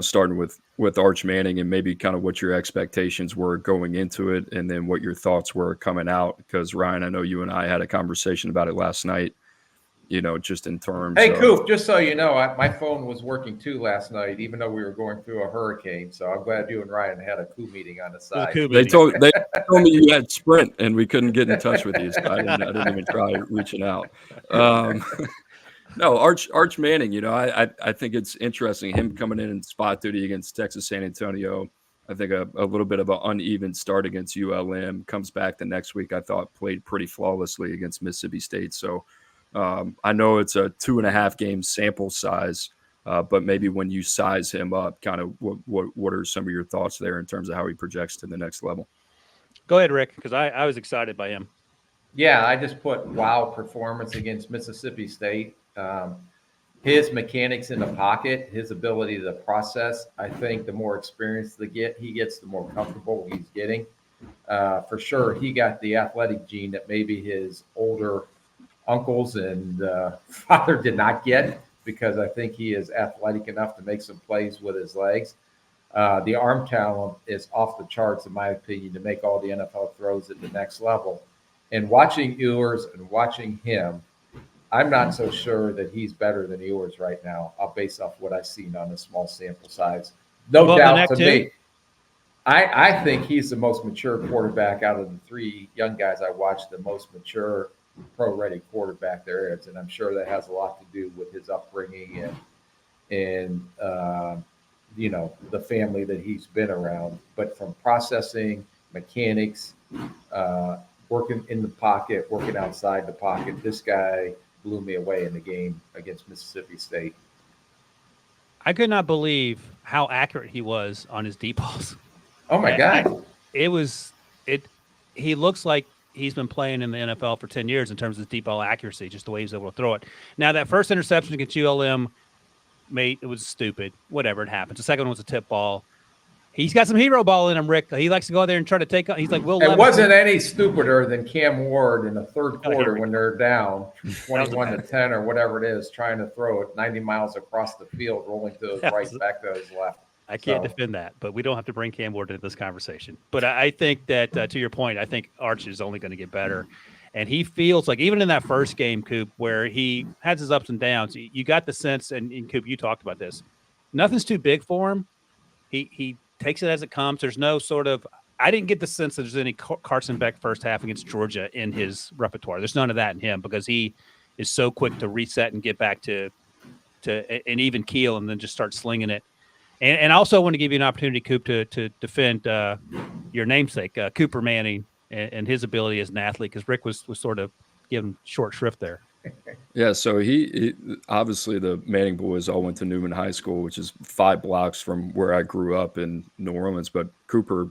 starting with Arch Manning and maybe kind of what your expectations were going into it, and then what your thoughts were coming out. Because, Ryan, I know you and I had a conversation about it last night, just in terms of – Hey, Coop, just so you know, my phone was working too last night, even though we were going through a hurricane. So I'm glad you and Ryan had a Coop meeting on the side. They told me you had Sprint, and we couldn't get in touch with you. So I didn't even try reaching out. No, Arch Manning, I think it's interesting, him coming in spot duty against Texas San Antonio. I think a little bit of an uneven start against ULM. Comes back the next week, I thought played pretty flawlessly against Mississippi State. So I know it's a 2.5 game sample size, but maybe when you size him up, kind of what are some of your thoughts there in terms of how he projects to the next level? Go ahead, Rick, because I was excited by him. Yeah, I just put wow performance against Mississippi State. His mechanics in the pocket, his ability to process, I think the more experience he gets, the more comfortable he's getting. For sure, he got the athletic gene that maybe his older uncles and father did not get, because I think he is athletic enough to make some plays with his legs. The arm talent is off the charts, in my opinion, to make all the NFL throws at the next level. And watching Ewers and watching him, I'm not so sure that he's better than Ewers right now. I'll base off what I've seen on a small sample size. No Above the doubt neck, to too? me. I think he's the most mature quarterback out of the three young guys I watched, the most mature pro-ready quarterback there is. And I'm sure that has a lot to do with his upbringing and you know, the family that he's been around. But from processing, mechanics, working in the pocket, working outside the pocket, this guy blew me away in the game against Mississippi State. I could not believe how accurate he was on his deep balls. Oh my God. He looks like he's been playing in the NFL for 10 years in terms of deep ball accuracy, just the way he's able to throw it. Now, that first interception against ULM, mate, it was stupid. Whatever, it happens. The second one was a tip ball. He's got some hero ball in him, Rick. He likes to go out there and try to take – he's like Will Levis. It wasn't any stupider than Cam Ward in the third quarter when they're down 21-10 or whatever it is, trying to throw it 90 miles across the field, rolling to his right, back to his left. I can't defend that, but we don't have to bring Cam Ward into this conversation. But I think that, to your point, I think Arch is only going to get better. And he feels like even in that first game, Coop, where he has his ups and downs, you got the sense, and Coop, you talked about this, nothing's too big for him. He takes it as it comes. There's no sort of – I didn't get the sense that there's any Carson Beck first half against Georgia in his repertoire. There's none of that in him because he is so quick to reset and get back to an even keel and then just start slinging it. And I also want to give you an opportunity, Coop, to defend your namesake, Cooper Manning, and his ability as an athlete, because Rick was sort of giving short shrift there. Yeah, so he obviously the Manning boys all went to Newman High School, which is 5 blocks from where I grew up in New Orleans. But Cooper,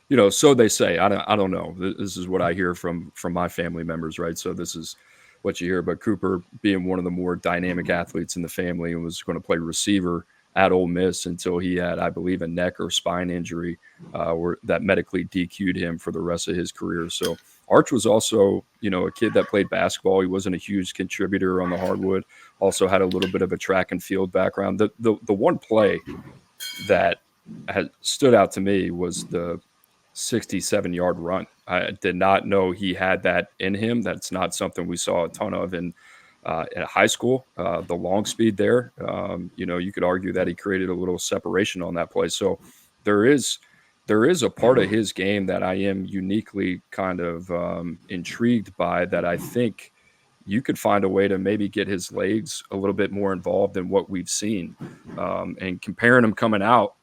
you know, so they say. I don't know. This is what I hear from my family members, right? So this is what you hear. But Cooper, being one of the more dynamic athletes in the family, and was going to play receiver at Ole Miss until he had, I believe, a neck or spine injury that medically DQ'd him for the rest of his career. So Arch was also, you know, a kid that played basketball. He wasn't a huge contributor on the hardwood. Also had a little bit of a track and field background. The one play that had stood out to me was the 67-yard run. I did not know he had that in him. That's not something we saw a ton of in at high school. The long speed there, you know, you could argue that he created a little separation on that play. So there is a part of his game that I am uniquely kind of intrigued by, that I think you could find a way to maybe get his legs a little bit more involved than what we've seen. And comparing him coming out,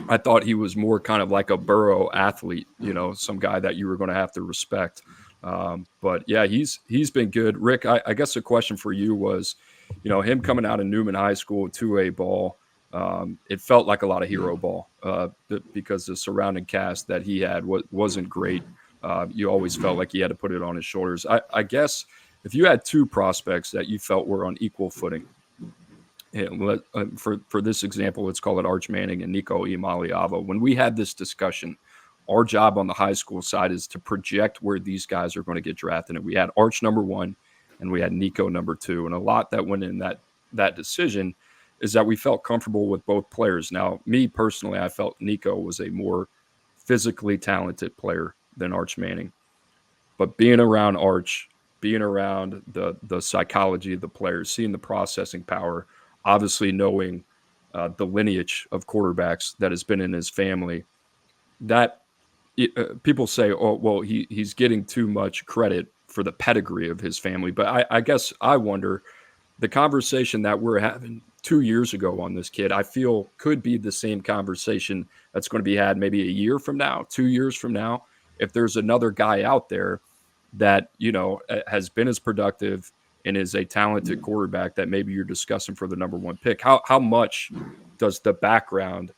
I thought he was more kind of like a Burrow athlete, you know, some guy that you were going to have to respect. But yeah, he's been good. Rick, I guess the question for you was, you know, him coming out of Newman High School, 2A ball, it felt like a lot of hero ball because the surrounding cast that he had wasn't great. You always felt like he had to put it on his shoulders. I guess if you had 2 prospects that you felt were on equal footing, and for this example, let's call it Arch Manning and Nico Iamaleava. When we had this discussion, our job on the high school side is to project where these guys are going to get drafted. And we had Arch number 1 and we had Nico number 2. And a lot that went in that decision is that we felt comfortable with both players. Now, me personally, I felt Nico was a more physically talented player than Arch Manning. But being around Arch, being around the psychology of the players, seeing the processing power, obviously knowing the lineage of quarterbacks that has been in his family, that people say, oh, well, he's getting too much credit for the pedigree of his family. But I guess I wonder, the conversation that we're having 2 years ago on this kid, I feel could be the same conversation that's going to be had maybe a year from now, 2 years from now, if there's another guy out there that, you know, has been as productive and is a talented quarterback that maybe you're discussing for the number 1 pick. How much does the background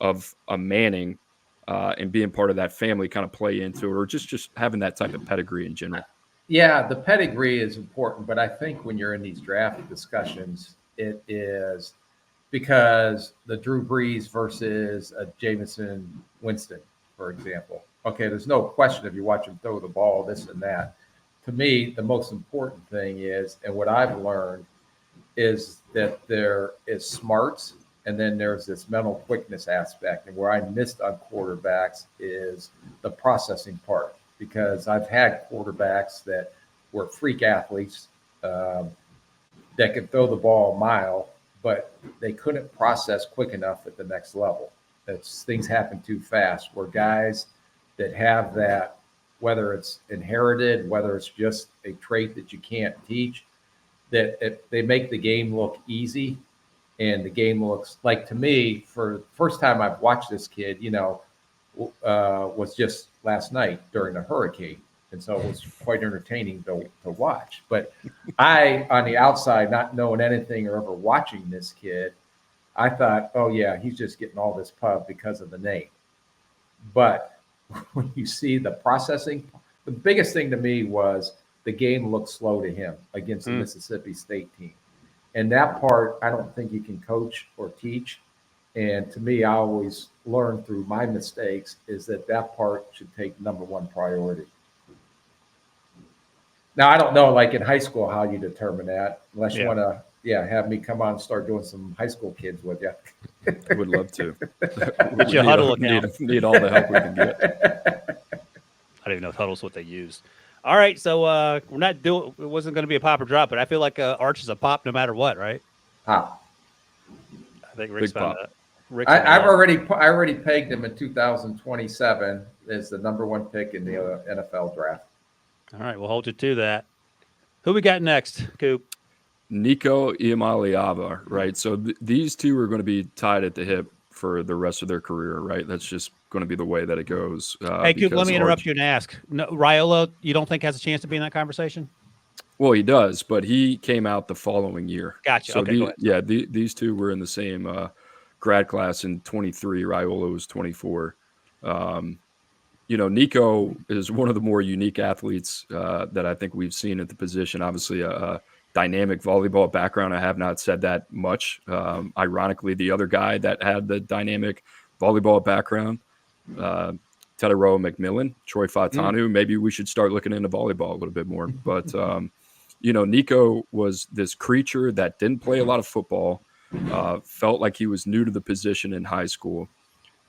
of a Manning and being part of that family kind of play into it, or just having that type of pedigree in general? Yeah, the pedigree is important, but I think when you're in these draft discussions, it is because the Drew Brees versus a Jameson Winston, for example. Okay, there's no question if you watch him throw the ball, this and that. To me, the most important thing is, and what I've learned is that there is smarts, and then there's this mental quickness aspect. And where I missed on quarterbacks is the processing part, because I've had quarterbacks that were freak athletes, that could throw the ball a mile, but they couldn't process quick enough at the next level. Things happen too fast, where guys that have that, whether it's inherited, whether it's just a trait that you can't teach, that they make the game look easy. And the game looks like, to me, for the first time I've watched this kid, was just last night during the hurricane. And so it was quite entertaining to watch. But I, on the outside, not knowing anything or ever watching this kid, I thought, oh, yeah, he's just getting all this pub because of the name. But when you see the processing, the biggest thing to me was the game looked slow to him against the Mississippi State team. And that part, I don't think you can coach or teach. And to me, I always learn through my mistakes is that part should take number one priority. Now, I don't know, like in high school, how you determine that, unless you want to, have me come on and start doing some high school kids with you. I would love to. Get your huddle account. Need all the help we can get. I don't even know if huddle's what they use. All right, so we're not doing. It wasn't going to be a pop or drop, but I feel like Arch is a pop no matter what, right? Pop. I think Rick's found that. I already pegged him in 2027 as the number one pick in the NFL draft. All right, we'll hold you to that. Who we got next, Coop? Nico Iamaleava, right? So these two are going to be tied at the hip for the rest of their career, right? That's just going to be the way that it goes. Hey, Coop, let me interrupt you and ask. No, Raiola, you don't think has a chance to be in that conversation? Well, he does, but he came out the following year. Gotcha. So okay, go ahead. These two were in the same grad class in 23. Raiola was 24. Nico is one of the more unique athletes that I think we've seen at the position. Obviously, a dynamic volleyball background. I have not said that much. Ironically, the other guy that had the dynamic volleyball background, Tedero McMillan, Troy Fatanu. Maybe we should start looking into volleyball a little bit more. But, Nico was this creature that didn't play a lot of football, felt like he was new to the position in high school,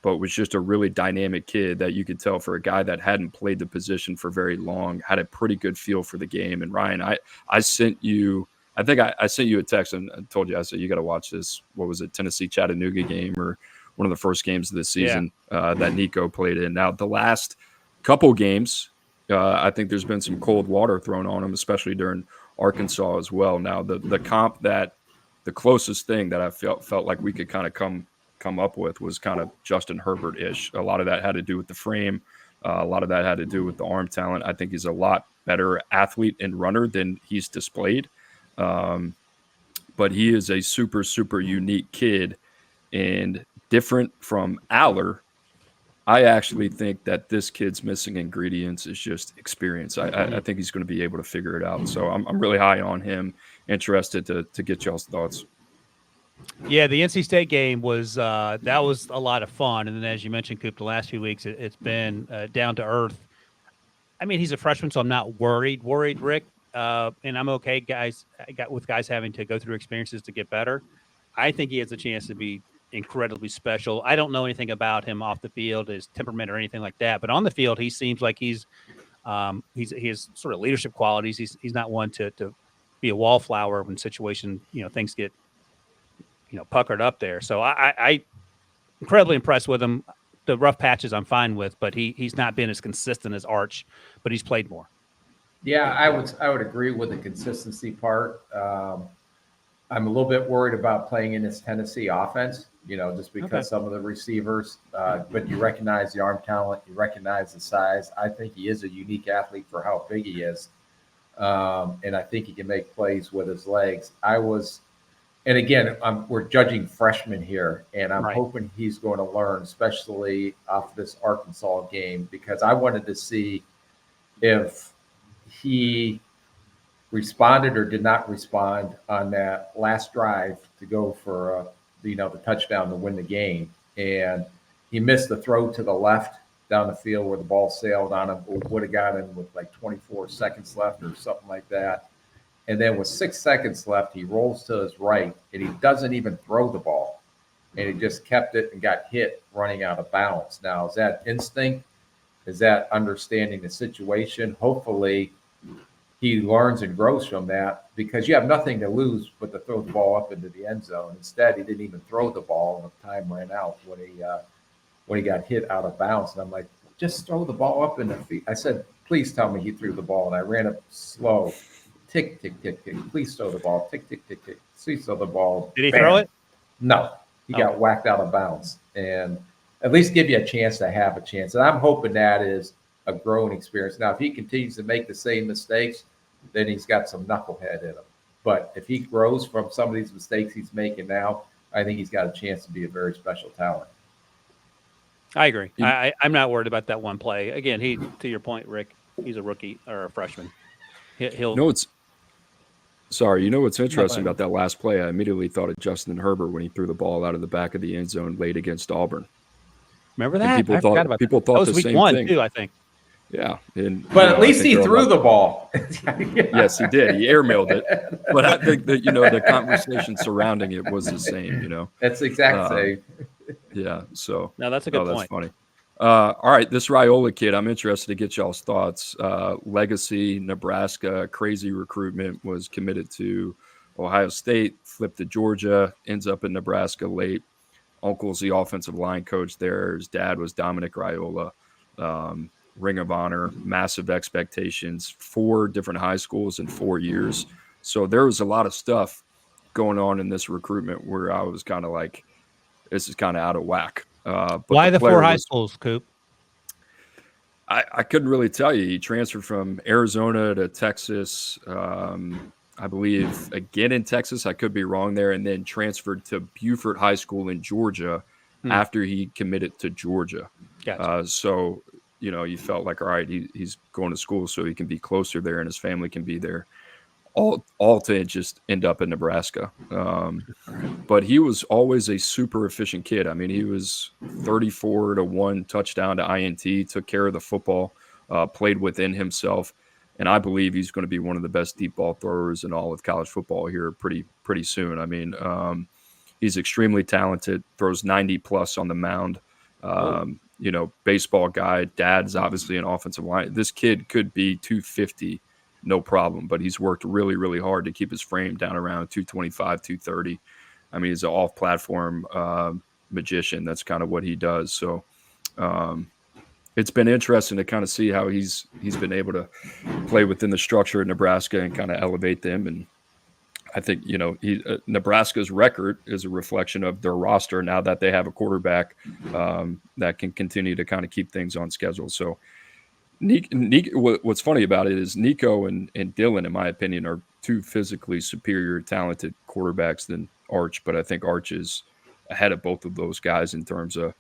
but was just a really dynamic kid that you could tell for a guy that hadn't played the position for very long, had a pretty good feel for the game. And Ryan, I sent you, I think I sent you a text and I told you, I said, you got to watch this. What was it? Tennessee Chattanooga game or one of the first games of the season that Nico played in. Now the last couple games, I think there's been some cold water thrown on him, especially during Arkansas as well. Now the comp the closest thing that I felt like we could kind of come up with was kind of Justin Herbert-ish. A lot of that had to do with the frame. A lot of that had to do with the arm talent. I think he's a lot better athlete and runner than he's displayed. But he is a super, super unique kid and different from Allar. I actually think that this kid's missing ingredients is just experience. I think he's going to be able to figure it out. So I'm really high on him. Interested to get y'all's thoughts. Yeah, the NC State game was that was a lot of fun, and then as you mentioned, Coop, the last few weeks it's been down to earth. I mean, he's a freshman, so I'm not worried, Rick, and I'm okay, guys. With guys having to go through experiences to get better. I think he has a chance to be incredibly special. I don't know anything about him off the field, his temperament or anything like that, but on the field, he seems like he has sort of leadership qualities. He's not one to be a wallflower when situation things get puckered up there. So I incredibly impressed with him. The rough patches I'm fine with, but he's not been as consistent as Arch, but he's played more. Yeah, I would agree with the consistency part. I'm a little bit worried about playing in this Tennessee offense, just because some of the receivers, but you recognize the arm talent, you recognize the size. I think he is a unique athlete for how big he is. And I think he can make plays with his legs. And again, we're judging freshmen here, and I'm hoping he's going to learn, especially off this Arkansas game, because I wanted to see if he responded or did not respond on that last drive to go for the touchdown to win the game. And he missed the throw to the left down the field where the ball sailed on him, would have got him with like 24 seconds left or something like that. And then with 6 seconds left, he rolls to his right, and he doesn't even throw the ball. And he just kept it and got hit running out of bounds. Now, is that instinct? Is that understanding the situation? Hopefully, he learns and grows from that because you have nothing to lose but to throw the ball up into the end zone. Instead, he didn't even throw the ball, and the time ran out when he got hit out of bounds. And I'm like, just throw the ball up in the feet. I said, please tell me he threw the ball. And I ran up slow. Tick, tick, tick, tick. Please throw the ball. Tick, tick, tick, tick. Please throw the ball. Did he Bam. throw it? No. He got whacked out of bounds. And at least give you a chance to have a chance. And I'm hoping that is a growing experience. Now, if he continues to make the same mistakes, then he's got some knucklehead in him. But if he grows from some of these mistakes he's making now, I think he's got a chance to be a very special talent. I agree. I'm not worried about that one play. Again, to your point, Rick, he's a rookie or a freshman. He'll. You know what's interesting about that last play? I immediately thought of Justin Herbert when he threw the ball out of the back of the end zone late against Auburn. Remember that? And people thought that was the week same one thing too, I think. Yeah, but at least he threw the ball. Yes, he did. He airmailed it. But I think that the conversation surrounding it was the same. That's the exact same. Yeah. So no, that's a good point. That's funny. All right, this Raiola kid, I'm interested to get y'all's thoughts. Legacy, Nebraska, crazy recruitment, was committed to Ohio State, flipped to Georgia, ends up in Nebraska late. Uncle's the offensive line coach there. His dad was Dominic Raiola. Ring of Honor, massive expectations, 4 different high schools in 4 years. So there was a lot of stuff going on in this recruitment where I was kind of like, this is kind of out of whack. But why the 4 high schools, Coop? I couldn't really tell you. He transferred from Arizona to Texas, I believe, again in Texas. I could be wrong there. And then transferred to Beaufort High School in Georgia after he committed to Georgia. Gotcha. So, you felt like, all right, he's going to school so he can be closer there and his family can be there. All to just end up in Nebraska. But he was always a super efficient kid. I mean, he was 34 to 1 touchdown to INT, took care of the football, played within himself. And I believe he's going to be one of the best deep ball throwers in all of college football here pretty soon. I mean, he's extremely talented, throws 90 plus on the mound. Baseball guy, dad's obviously an offensive line. This kid could be 250, no problem, but he's worked really, really hard to keep his frame down around 225, 230. I mean, he's an off-platform magician. That's kind of what he does. So it's been interesting to kind of see how he's been able to play within the structure of Nebraska and kind of elevate them. And I think, Nebraska's record is a reflection of their roster now that they have a quarterback that can continue to kind of keep things on schedule. So Nico, what's funny about it is Nico and Dylan, in my opinion, are 2 physically superior, talented quarterbacks than Arch. But I think Arch is ahead of both of those guys in terms of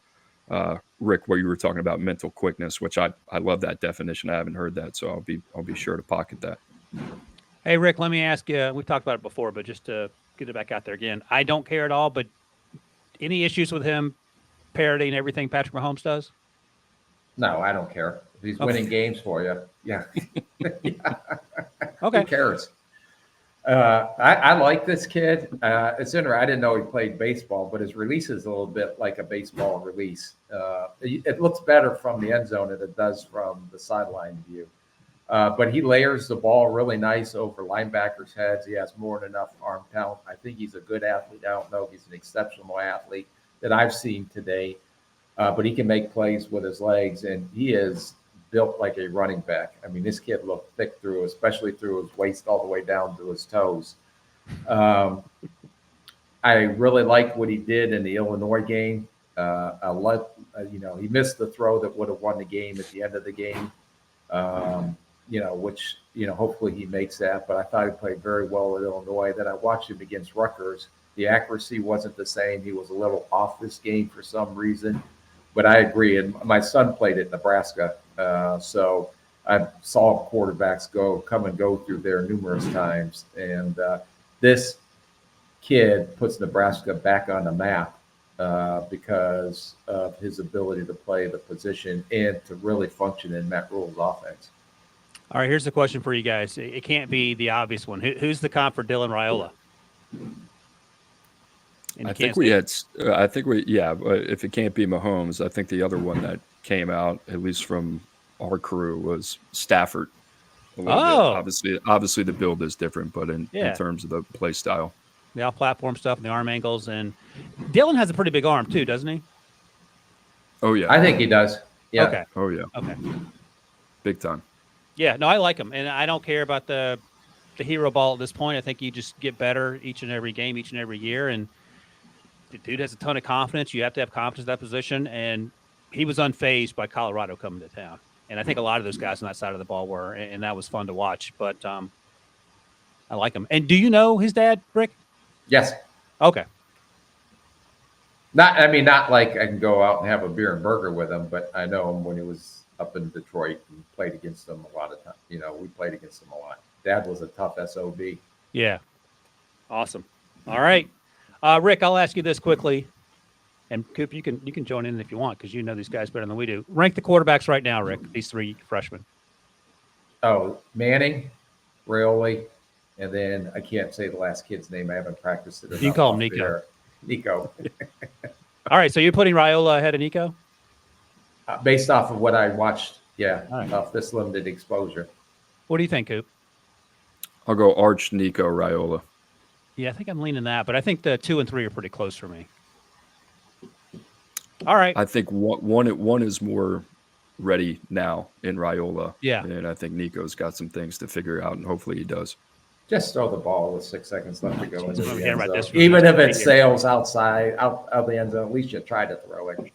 Rick, where you were talking about mental quickness, which I love that definition. I haven't heard that, so I'll be sure to pocket that. Hey, Rick, let me ask you. We've talked about it before, but just to get it back out there again, I don't care at all. But any issues with him parodying everything Patrick Mahomes does? No, I don't care. If he's winning games for you, yeah. Okay. Who cares? I like this kid. It's interesting. I didn't know he played baseball, but his release is a little bit like a baseball release. It looks better from the end zone than it does from the sideline view. But he layers the ball really nice over linebackers' heads. He has more than enough arm talent. I think he's a good athlete. I don't know if he's an exceptional athlete that I've seen today, but he can make plays with his legs, and he is built like a running back. I mean, this kid looked thick especially through his waist all the way down to his toes. I really liked what he did in the Illinois game. He missed the throw that would have won the game at the end of the game. Which hopefully he makes that. But I thought he played very well at Illinois. Then I watched him against Rutgers. The accuracy wasn't the same. He was a little off this game for some reason. But I agree. And my son played at Nebraska. So I saw quarterbacks come and go through there numerous times. And this kid puts Nebraska back on the map because of his ability to play the position and to really function in Matt Rule's offense. All right, here's the question for you guys. It can't be the obvious one. Who's the comp for Dylan Raiola? If it can't be Mahomes, I think the other one that came out, at least from our crew, was Stafford. a little Oh. bit. Obviously the build is different, but in terms of the play style. The off-platform stuff and the arm angles. And Dylan has a pretty big arm too, doesn't he? Oh, yeah. I think he does. Yeah. Okay. Oh, yeah. Okay. Big time. Yeah, no, I like him. And I don't care about the hero ball at this point. I think you just get better each and every game, each and every year. And the dude has a ton of confidence. You have to have confidence in that position. And he was unfazed by Colorado coming to town. And I think a lot of those guys on that side of the ball were, and that was fun to watch. But I like him. And do you know his dad, Rick? Yes. Okay. Not like I can go out and have a beer and burger with him, but I know him when he was up in Detroit and played against him a lot of times. You know, we played against him a lot. Dad was a tough SOB. Yeah. Awesome. All right. Rick, I'll ask you this quickly. And Coop, you can join in if you want because you know these guys better than we do. Rank the quarterbacks right now, Rick, these three freshmen. Oh, Manning, Raiola, and then I can't say the last kid's name. I haven't practiced it enough. You can call him Nico. Nico. All right, so you're putting Raiola ahead of Nico? Based off of what I watched, right. off this limited exposure. What do you think, Coop? I'll go Arch, Nico, Raiola. Yeah, I think I'm leaning that, but I think the 2 and 3 are pretty close for me. All right. I think one is more ready now in Raiola. Yeah. And I think Nico's got some things to figure out, and hopefully he does. Just throw the ball with 6 seconds left to go into the end right, zone. Even if it sails out of the end zone, at least you try to throw it.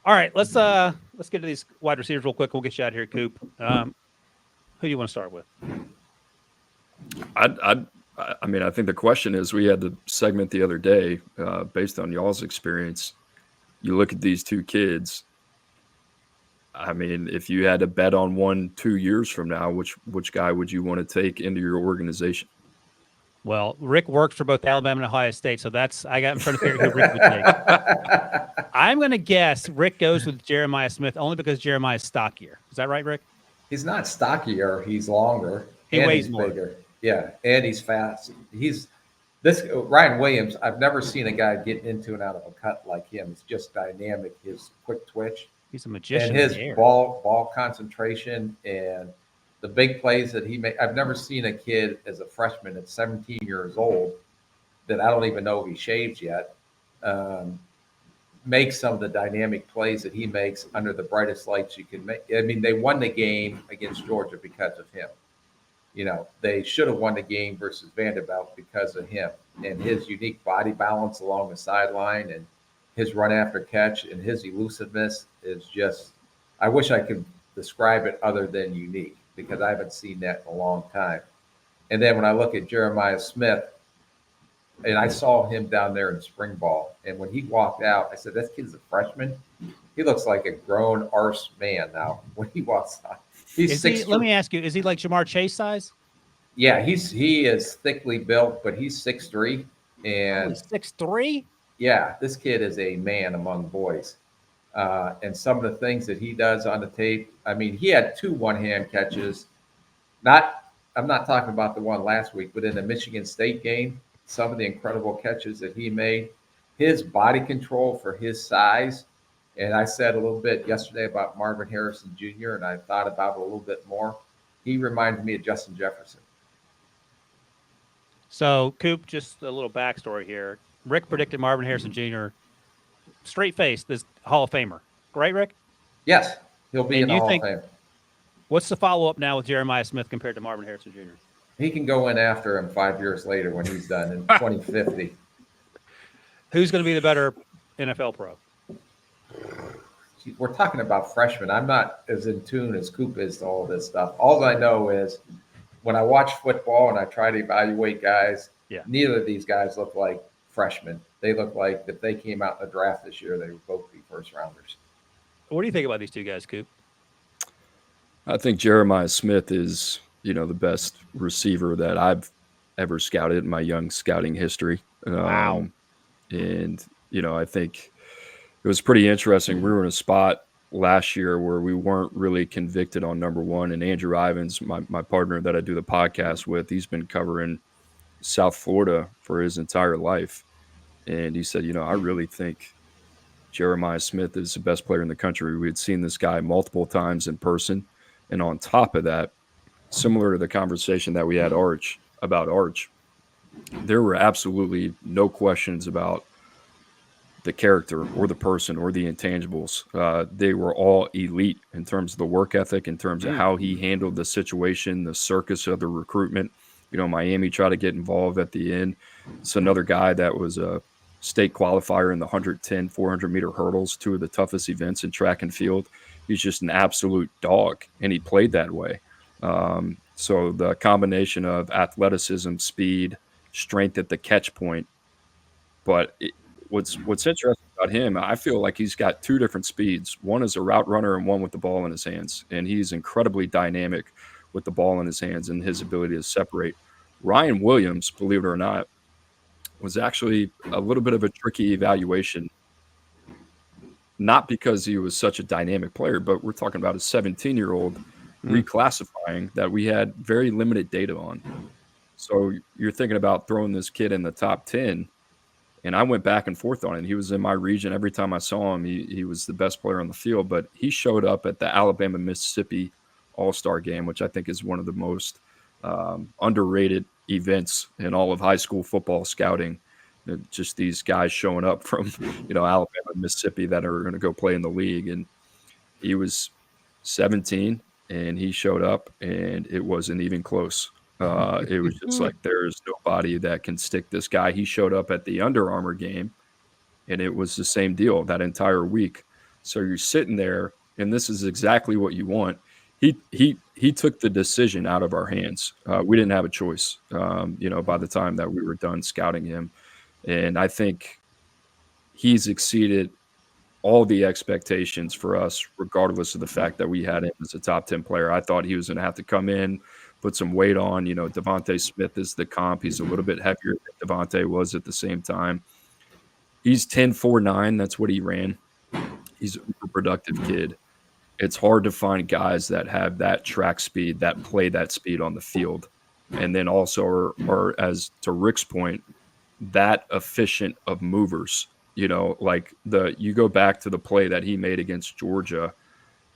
All right, let's get to these wide receivers real quick. We'll get you out of here, Coop. Who do you want to start with? I mean, I think the question is, we had the segment the other day based on y'all's experience. You look at these two kids. I mean, if you had to bet on 1-2 years from now, which guy would you want to take into your organization? Well, Rick worked for both Alabama and Ohio State, so I got in front of figure who Rick would take. I'm going to guess Rick goes with Jeremiah Smith only because Jeremiah is stockier. Is that right, Rick? He's not stockier. He's longer. He weighs more. Bigger. Yeah, and he's fast. Ryan Williams. I've never seen a guy get into and out of a cut like him. It's just dynamic. His quick twitch. He's a magician. And his ball concentration and the big plays that he made. I've never seen a kid as a freshman at 17 years old that I don't even know if he shaves yet, make some of the dynamic plays that he makes under the brightest lights you can make. I mean, they won the game against Georgia because of him. You know, they should have won the game versus Vanderbilt because of him and his unique body balance along the sideline and his run after catch and his elusiveness is just, I wish I could describe it other than unique because I haven't seen that in a long time. And then when I look at Jeremiah Smith, and I saw him down there in spring ball, and when he walked out, I said, that kid's a freshman. He looks like a grown arse man now when he walks out. Let me ask you, is he like Jamar Chase size? Yeah, he is thickly built, but he's 6'3". And 6'3"? Yeah, this kid is a man among boys. And some of the things that he does on the tape, I mean, he had 2 one-hand catches. I'm not talking about the one last week, but in the Michigan State game, some of the incredible catches that he made, his body control for his size. And I said a little bit yesterday about Marvin Harrison Jr., and I thought about it a little bit more. He reminded me of Justin Jefferson. So, Coop, just a little backstory here. Rick predicted Marvin Harrison Jr. straight face, this Hall of Famer. Right, Rick? Yes, he'll be in the Hall of Fame. What's the follow-up now with Jeremiah Smith compared to Marvin Harrison Jr.? He can go in after him 5 years later when he's done in 2050. Who's going to be the better NFL pro? We're talking about freshmen. I'm not as in tune as Coop is to all this stuff. All I know is when I watch football and I try to evaluate guys, neither of these guys look like freshmen. They look like if they came out in the draft this year, they would both be first rounders. What do you think about these two guys, Coop? I think Jeremiah Smith is, the best receiver that I've ever scouted in my young scouting history. Wow. And, I think it was pretty interesting. We were in a spot last year where we weren't really convicted on number one. And Andrew Ivins, my partner that I do the podcast with, he's been covering South Florida for his entire life. And he said, I really think Jeremiah Smith is the best player in the country. We had seen this guy multiple times in person. And on top of that, similar to the conversation that we had about Arch, there were absolutely no questions about the character or the person or the intangibles. They were all elite in terms of the work ethic, in terms of how he handled the situation, the circus of the recruitment. Miami tried to get involved at the end. It's another guy that was a state qualifier in the 110, 400-meter hurdles, two of the toughest events in track and field. He's just an absolute dog, and he played that way. So the combination of athleticism, speed, strength at the catch point. But what's interesting about him, I feel like he's got two different speeds. One is a route runner and one with the ball in his hands. And he's incredibly dynamic with the ball in his hands and his ability to separate. Ryan Williams, believe it or not, was actually a little bit of a tricky evaluation. Not because he was such a dynamic player, but we're talking about a 17-year-old reclassifying that we had very limited data on. So you're thinking about throwing this kid in the top 10, and I went back and forth on it. He was in my region. Every time I saw him, he was the best player on the field, but he showed up at the Alabama-Mississippi All-Star game, which I think is one of the most underrated events in all of high school football scouting. Just these guys showing up from, Alabama, Mississippi that are going to go play in the league. And he was 17 and he showed up and it wasn't even close. It was just like, there's nobody that can stick this guy. He showed up at the Under Armour game and it was the same deal that entire week. So you're sitting there and this is exactly what you want. He took the decision out of our hands. We didn't have a choice, by the time that we were done scouting him. And I think he's exceeded all the expectations for us, regardless of the fact that we had him as a top 10 player. I thought he was going to have to come in, put some weight on. Devontae Smith is the comp. He's a little bit heavier than Devontae was at the same time. He's 10.49. That's what he ran. He's a super productive kid. It's hard to find guys that have that track speed, that play that speed on the field. And then also are as to Rick's point, that efficient of movers. You go back to the play that he made against Georgia,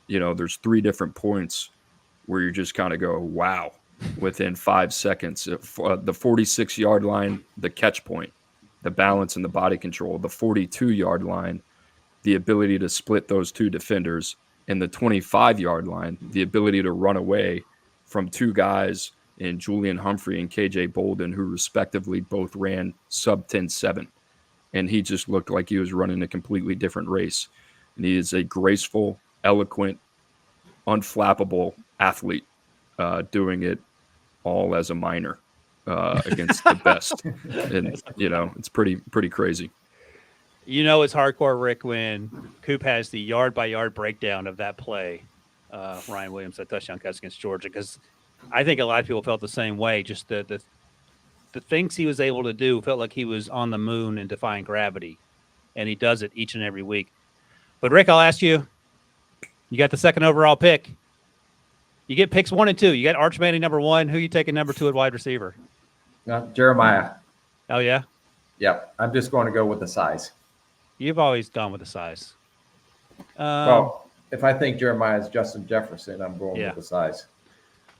there's 3 different points where you just kind of go, wow, within 5 seconds. The 46-yard line, the catch point, the balance and the body control, the 42-yard line, the ability to split those 2 defenders, and the 25-yard line, the ability to run away from 2 guys in Julian Humphrey and KJ Bolden, who respectively both ran sub 10.7. And he just looked like he was running a completely different race. And he is a graceful, eloquent, unflappable athlete, doing it all as a minor against the best. And, it's pretty crazy. It's hardcore, Rick, when Coop has the yard-by-yard breakdown of that play, Ryan Williams, that touchdown catch against Georgia, because I think a lot of people felt the same way. Just the things he was able to do felt like he was on the moon and defying gravity, and he does it each and every week. But, Rick, I'll ask you, you got the second overall pick. You get picks 1 and 2. You got Arch Manning number 1. Who you taking number 2 at wide receiver? Jeremiah. Oh, yeah? Yep. I'm just going to go with the size. You've always gone with the size. Well, if I think Jeremiah is Justin Jefferson, I'm going with the size.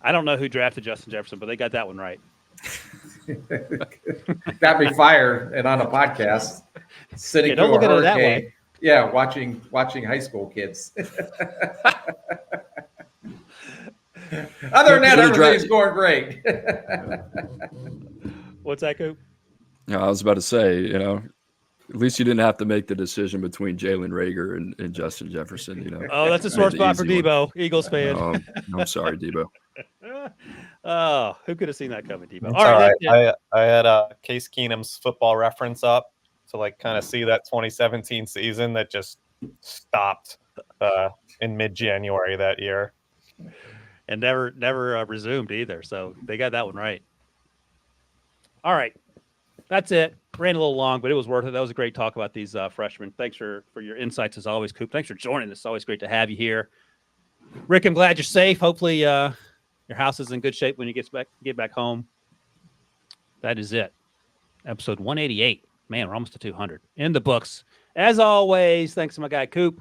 I don't know who drafted Justin Jefferson, but they got that one right. Got me fired and on a podcast, sitting don't through look a at it that hurricane. way. Yeah, watching high school kids. Other than that, everything's going great. What's that, Coop? I was about to say, at least you didn't have to make the decision between Jalen Reagor and Justin Jefferson. Oh, that's a sore spot for Debo, Eagles fan. I'm sorry, Debo. Oh, who could have seen that coming, Debo? All right. I had Case Keenum's Football Reference up to kind of see that 2017 season that just stopped in mid-January that year. And never resumed either. So they got that one right. All right. That's it. Ran a little long, but it was worth it. That was a great talk about these freshmen. Thanks for your insights as always, Coop. Thanks for joining us. It's always great to have you here. Rick, I'm glad you're safe. Hopefully your house is in good shape when you get back home. That is it. Episode 188. Man, we're almost to 200. In the books. As always, thanks to my guy Coop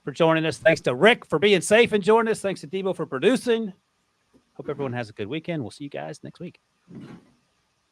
for joining us. Thanks to Rick for being safe and joining us. Thanks to Debo for producing. Hope everyone has a good weekend. We'll see you guys next week.